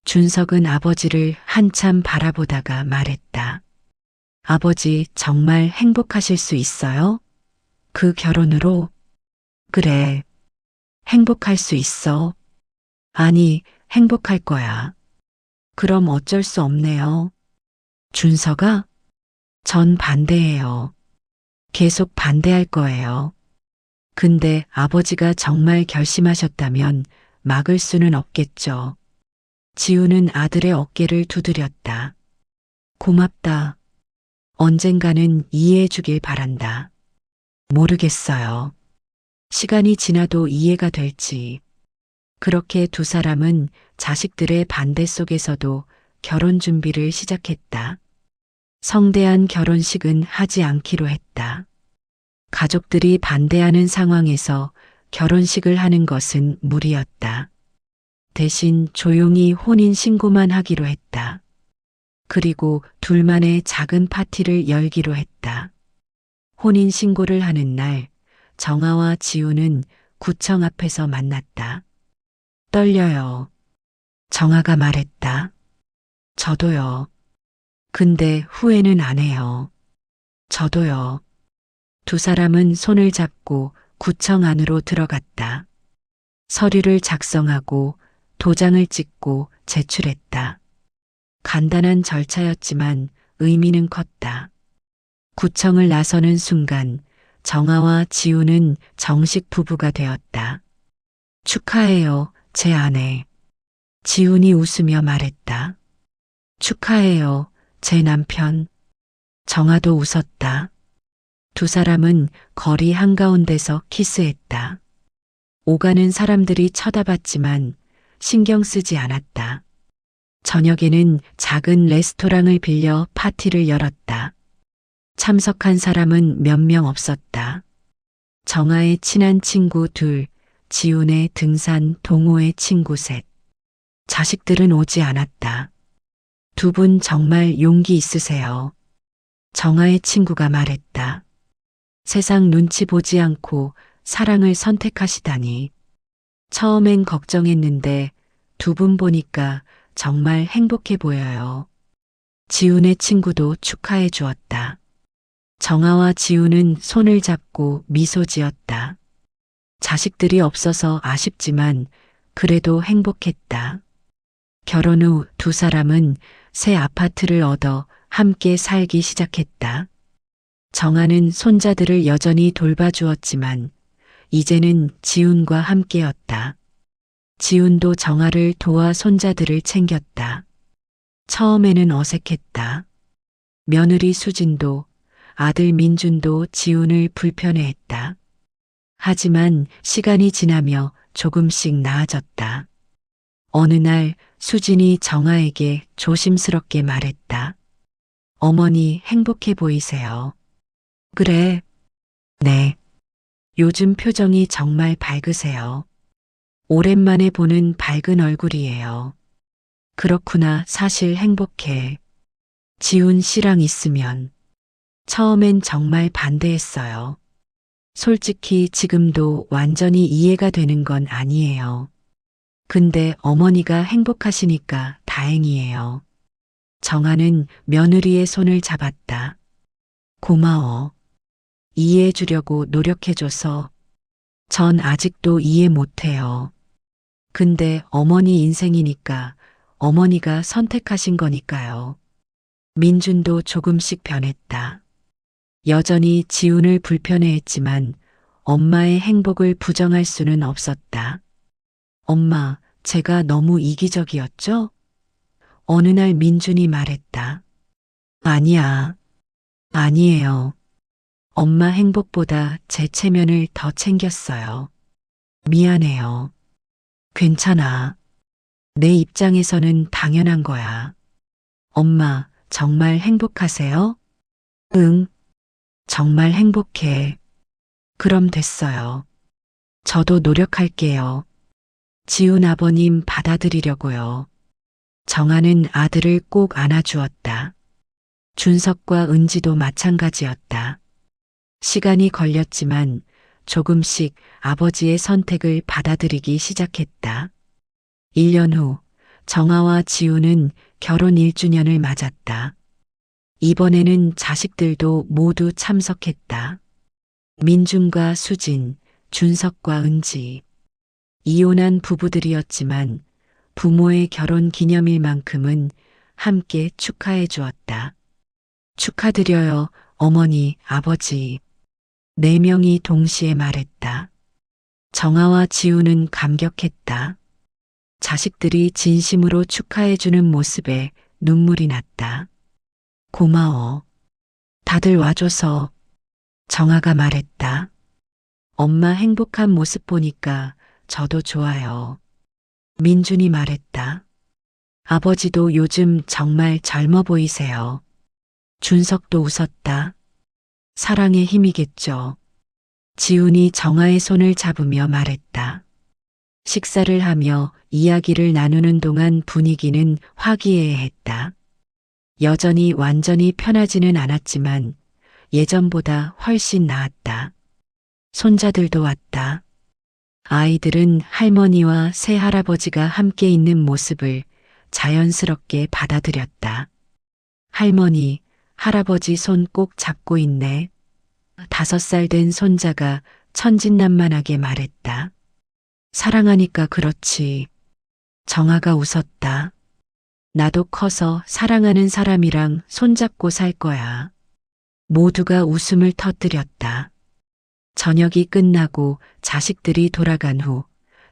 준석은 아버지를 한참 바라보다가 말했다. 아버지 정말 행복하실 수 있어요? 그 결혼으로? 그래. 행복할 수 있어. 아니, 행복할 거야. 그럼 어쩔 수 없네요. 준서가? 전 반대해요. 계속 반대할 거예요. 근데 아버지가 정말 결심하셨다면 막을 수는 없겠죠. 지우는 아들의 어깨를 두드렸다. 고맙다. 언젠가는 이해해 주길 바란다. 모르겠어요. 시간이 지나도 이해가 될지. 그렇게 두 사람은 자식들의 반대 속에서도 결혼 준비를 시작했다. 성대한 결혼식은 하지 않기로 했다. 가족들이 반대하는 상황에서 결혼식을 하는 것은 무리였다. 대신 조용히 혼인 신고만 하기로 했다. 그리고 둘만의 작은 파티를 열기로 했다. 혼인 신고를 하는 날, 정아와 지우는 구청 앞에서 만났다. 떨려요. 정아가 말했다. 저도요. 근데 후회는 안 해요. 저도요. 두 사람은 손을 잡고 구청 안으로 들어갔다. 서류를 작성하고 도장을 찍고 제출했다. 간단한 절차였지만 의미는 컸다. 구청을 나서는 순간 정아와 지우는 정식 부부가 되었다. 축하해요, 제 아내. 지훈이 웃으며 말했다. 축하해요, 제 남편. 정아도 웃었다. 두 사람은 거리 한가운데서 키스했다. 오가는 사람들이 쳐다봤지만 신경 쓰지 않았다. 저녁에는 작은 레스토랑을 빌려 파티를 열었다. 참석한 사람은 몇 명 없었다. 정아의 친한 친구 둘, 지훈의 등산 동호회 친구 셋. 자식들은 오지 않았다. 두 분 정말 용기 있으세요. 정아의 친구가 말했다. 세상 눈치 보지 않고 사랑을 선택하시다니. 처음엔 걱정했는데 두 분 보니까 정말 행복해 보여요. 지훈의 친구도 축하해 주었다. 정아와 지훈은 손을 잡고 미소 지었다. 자식들이 없어서 아쉽지만 그래도 행복했다. 결혼 후 두 사람은 새 아파트를 얻어 함께 살기 시작했다. 정아는 손자들을 여전히 돌봐주었지만 이제는 지훈과 함께였다. 지훈도 정아를 도와 손자들을 챙겼다. 처음에는 어색했다. 며느리 수진도 아들 민준도 지훈을 불편해했다. 하지만 시간이 지나며 조금씩 나아졌다. 어느 날 수진이 정아에게 조심스럽게 말했다. 어머니 행복해 보이세요. 그래. 네. 요즘 표정이 정말 밝으세요. 오랜만에 보는 밝은 얼굴이에요. 그렇구나, 사실 행복해. 지훈 씨랑 있으면. 처음엔 정말 반대했어요. 솔직히 지금도 완전히 이해가 되는 건 아니에요. 근데 어머니가 행복하시니까 다행이에요. 정아는 며느리의 손을 잡았다. 고마워. 이해해 주려고 노력해줘서. 전 아직도 이해 못해요. 근데 어머니 인생이니까 어머니가 선택하신 거니까요. 민준도 조금씩 변했다. 여전히 지훈을 불편해했지만 엄마의 행복을 부정할 수는 없었다. 엄마, 제가 너무 이기적이었죠? 어느 날 민준이 말했다. 아니야. 아니에요. 엄마 행복보다 제 체면을 더 챙겼어요. 미안해요. 괜찮아. 내 입장에서는 당연한 거야. 엄마, 정말 행복하세요? 응. 정말 행복해. 그럼 됐어요. 저도 노력할게요. 지훈 아버님 받아들이려고요. 정아는 아들을 꼭 안아주었다. 준석과 은지도 마찬가지였다. 시간이 걸렸지만 조금씩 아버지의 선택을 받아들이기 시작했다. 1년 후 정아와 지훈은 결혼 1주년을 맞았다. 이번에는 자식들도 모두 참석했다. 민준과 수진, 준석과 은지. 이혼한 부부들이었지만 부모의 결혼 기념일만큼은 함께 축하해 주었다. 축하드려요, 어머니, 아버지. 4명이 동시에 말했다. 정아와 지우는 감격했다. 자식들이 진심으로 축하해주는 모습에 눈물이 났다. 고마워. 다들 와줘서. 정아가 말했다. 엄마 행복한 모습 보니까 저도 좋아요. 민준이 말했다. 아버지도 요즘 정말 젊어 보이세요. 준석도 웃었다. 사랑의 힘이겠죠. 지훈이 정아의 손을 잡으며 말했다. 식사를 하며 이야기를 나누는 동안 분위기는 화기애애했다. 여전히 완전히 편하지는 않았지만 예전보다 훨씬 나았다. 손자들도 왔다. 아이들은 할머니와 새할아버지가 함께 있는 모습을 자연스럽게 받아들였다. 할머니, 할아버지 손 꼭 잡고 있네. 5살 된 손자가 천진난만하게 말했다. 사랑하니까 그렇지. 정아가 웃었다. 나도 커서 사랑하는 사람이랑 손잡고 살 거야. 모두가 웃음을 터뜨렸다. 저녁이 끝나고 자식들이 돌아간 후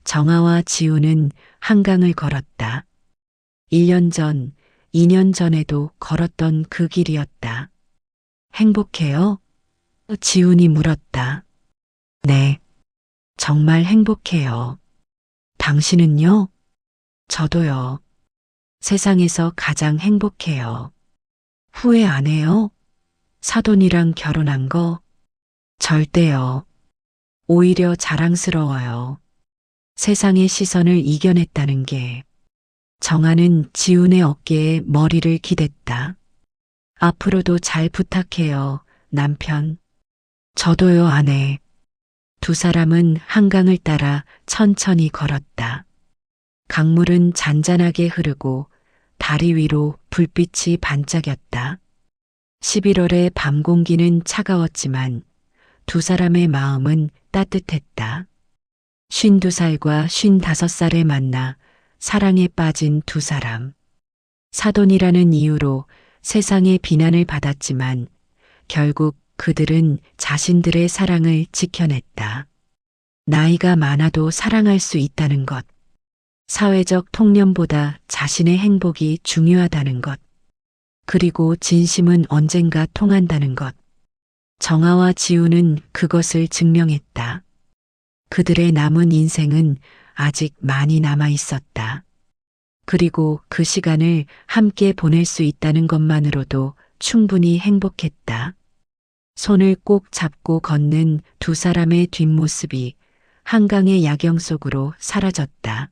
정아와 지우는 한강을 걸었다. 1년 전, 2년 전에도 걸었던 그 길이었다. 행복해요? 지훈이 물었다. 네, 정말 행복해요. 당신은요? 저도요. 세상에서 가장 행복해요. 후회 안 해요? 사돈이랑 결혼한 거? 절대요. 오히려 자랑스러워요. 세상의 시선을 이겨냈다는 게. 정아는 지훈의 어깨에 머리를 기댔다. 앞으로도 잘 부탁해요, 남편. 저도요, 아내. 두 사람은 한강을 따라 천천히 걸었다. 강물은 잔잔하게 흐르고 다리 위로 불빛이 반짝였다. 11월의 밤 공기는 차가웠지만 두 사람의 마음은 따뜻했다. 52살과 55살에 만나 사랑에 빠진 두 사람. 사돈이라는 이유로 세상의 비난을 받았지만 결국 그들은 자신들의 사랑을 지켜냈다. 나이가 많아도 사랑할 수 있다는 것. 사회적 통념보다 자신의 행복이 중요하다는 것. 그리고 진심은 언젠가 통한다는 것. 정아와 지우는 그것을 증명했다. 그들의 남은 인생은 아직 많이 남아 있었다. 그리고 그 시간을 함께 보낼 수 있다는 것만으로도 충분히 행복했다. 손을 꼭 잡고 걷는 두 사람의 뒷모습이 한강의 야경 속으로 사라졌다.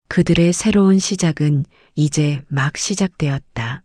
그들의 새로운 시작은 이제 막 시작되었다.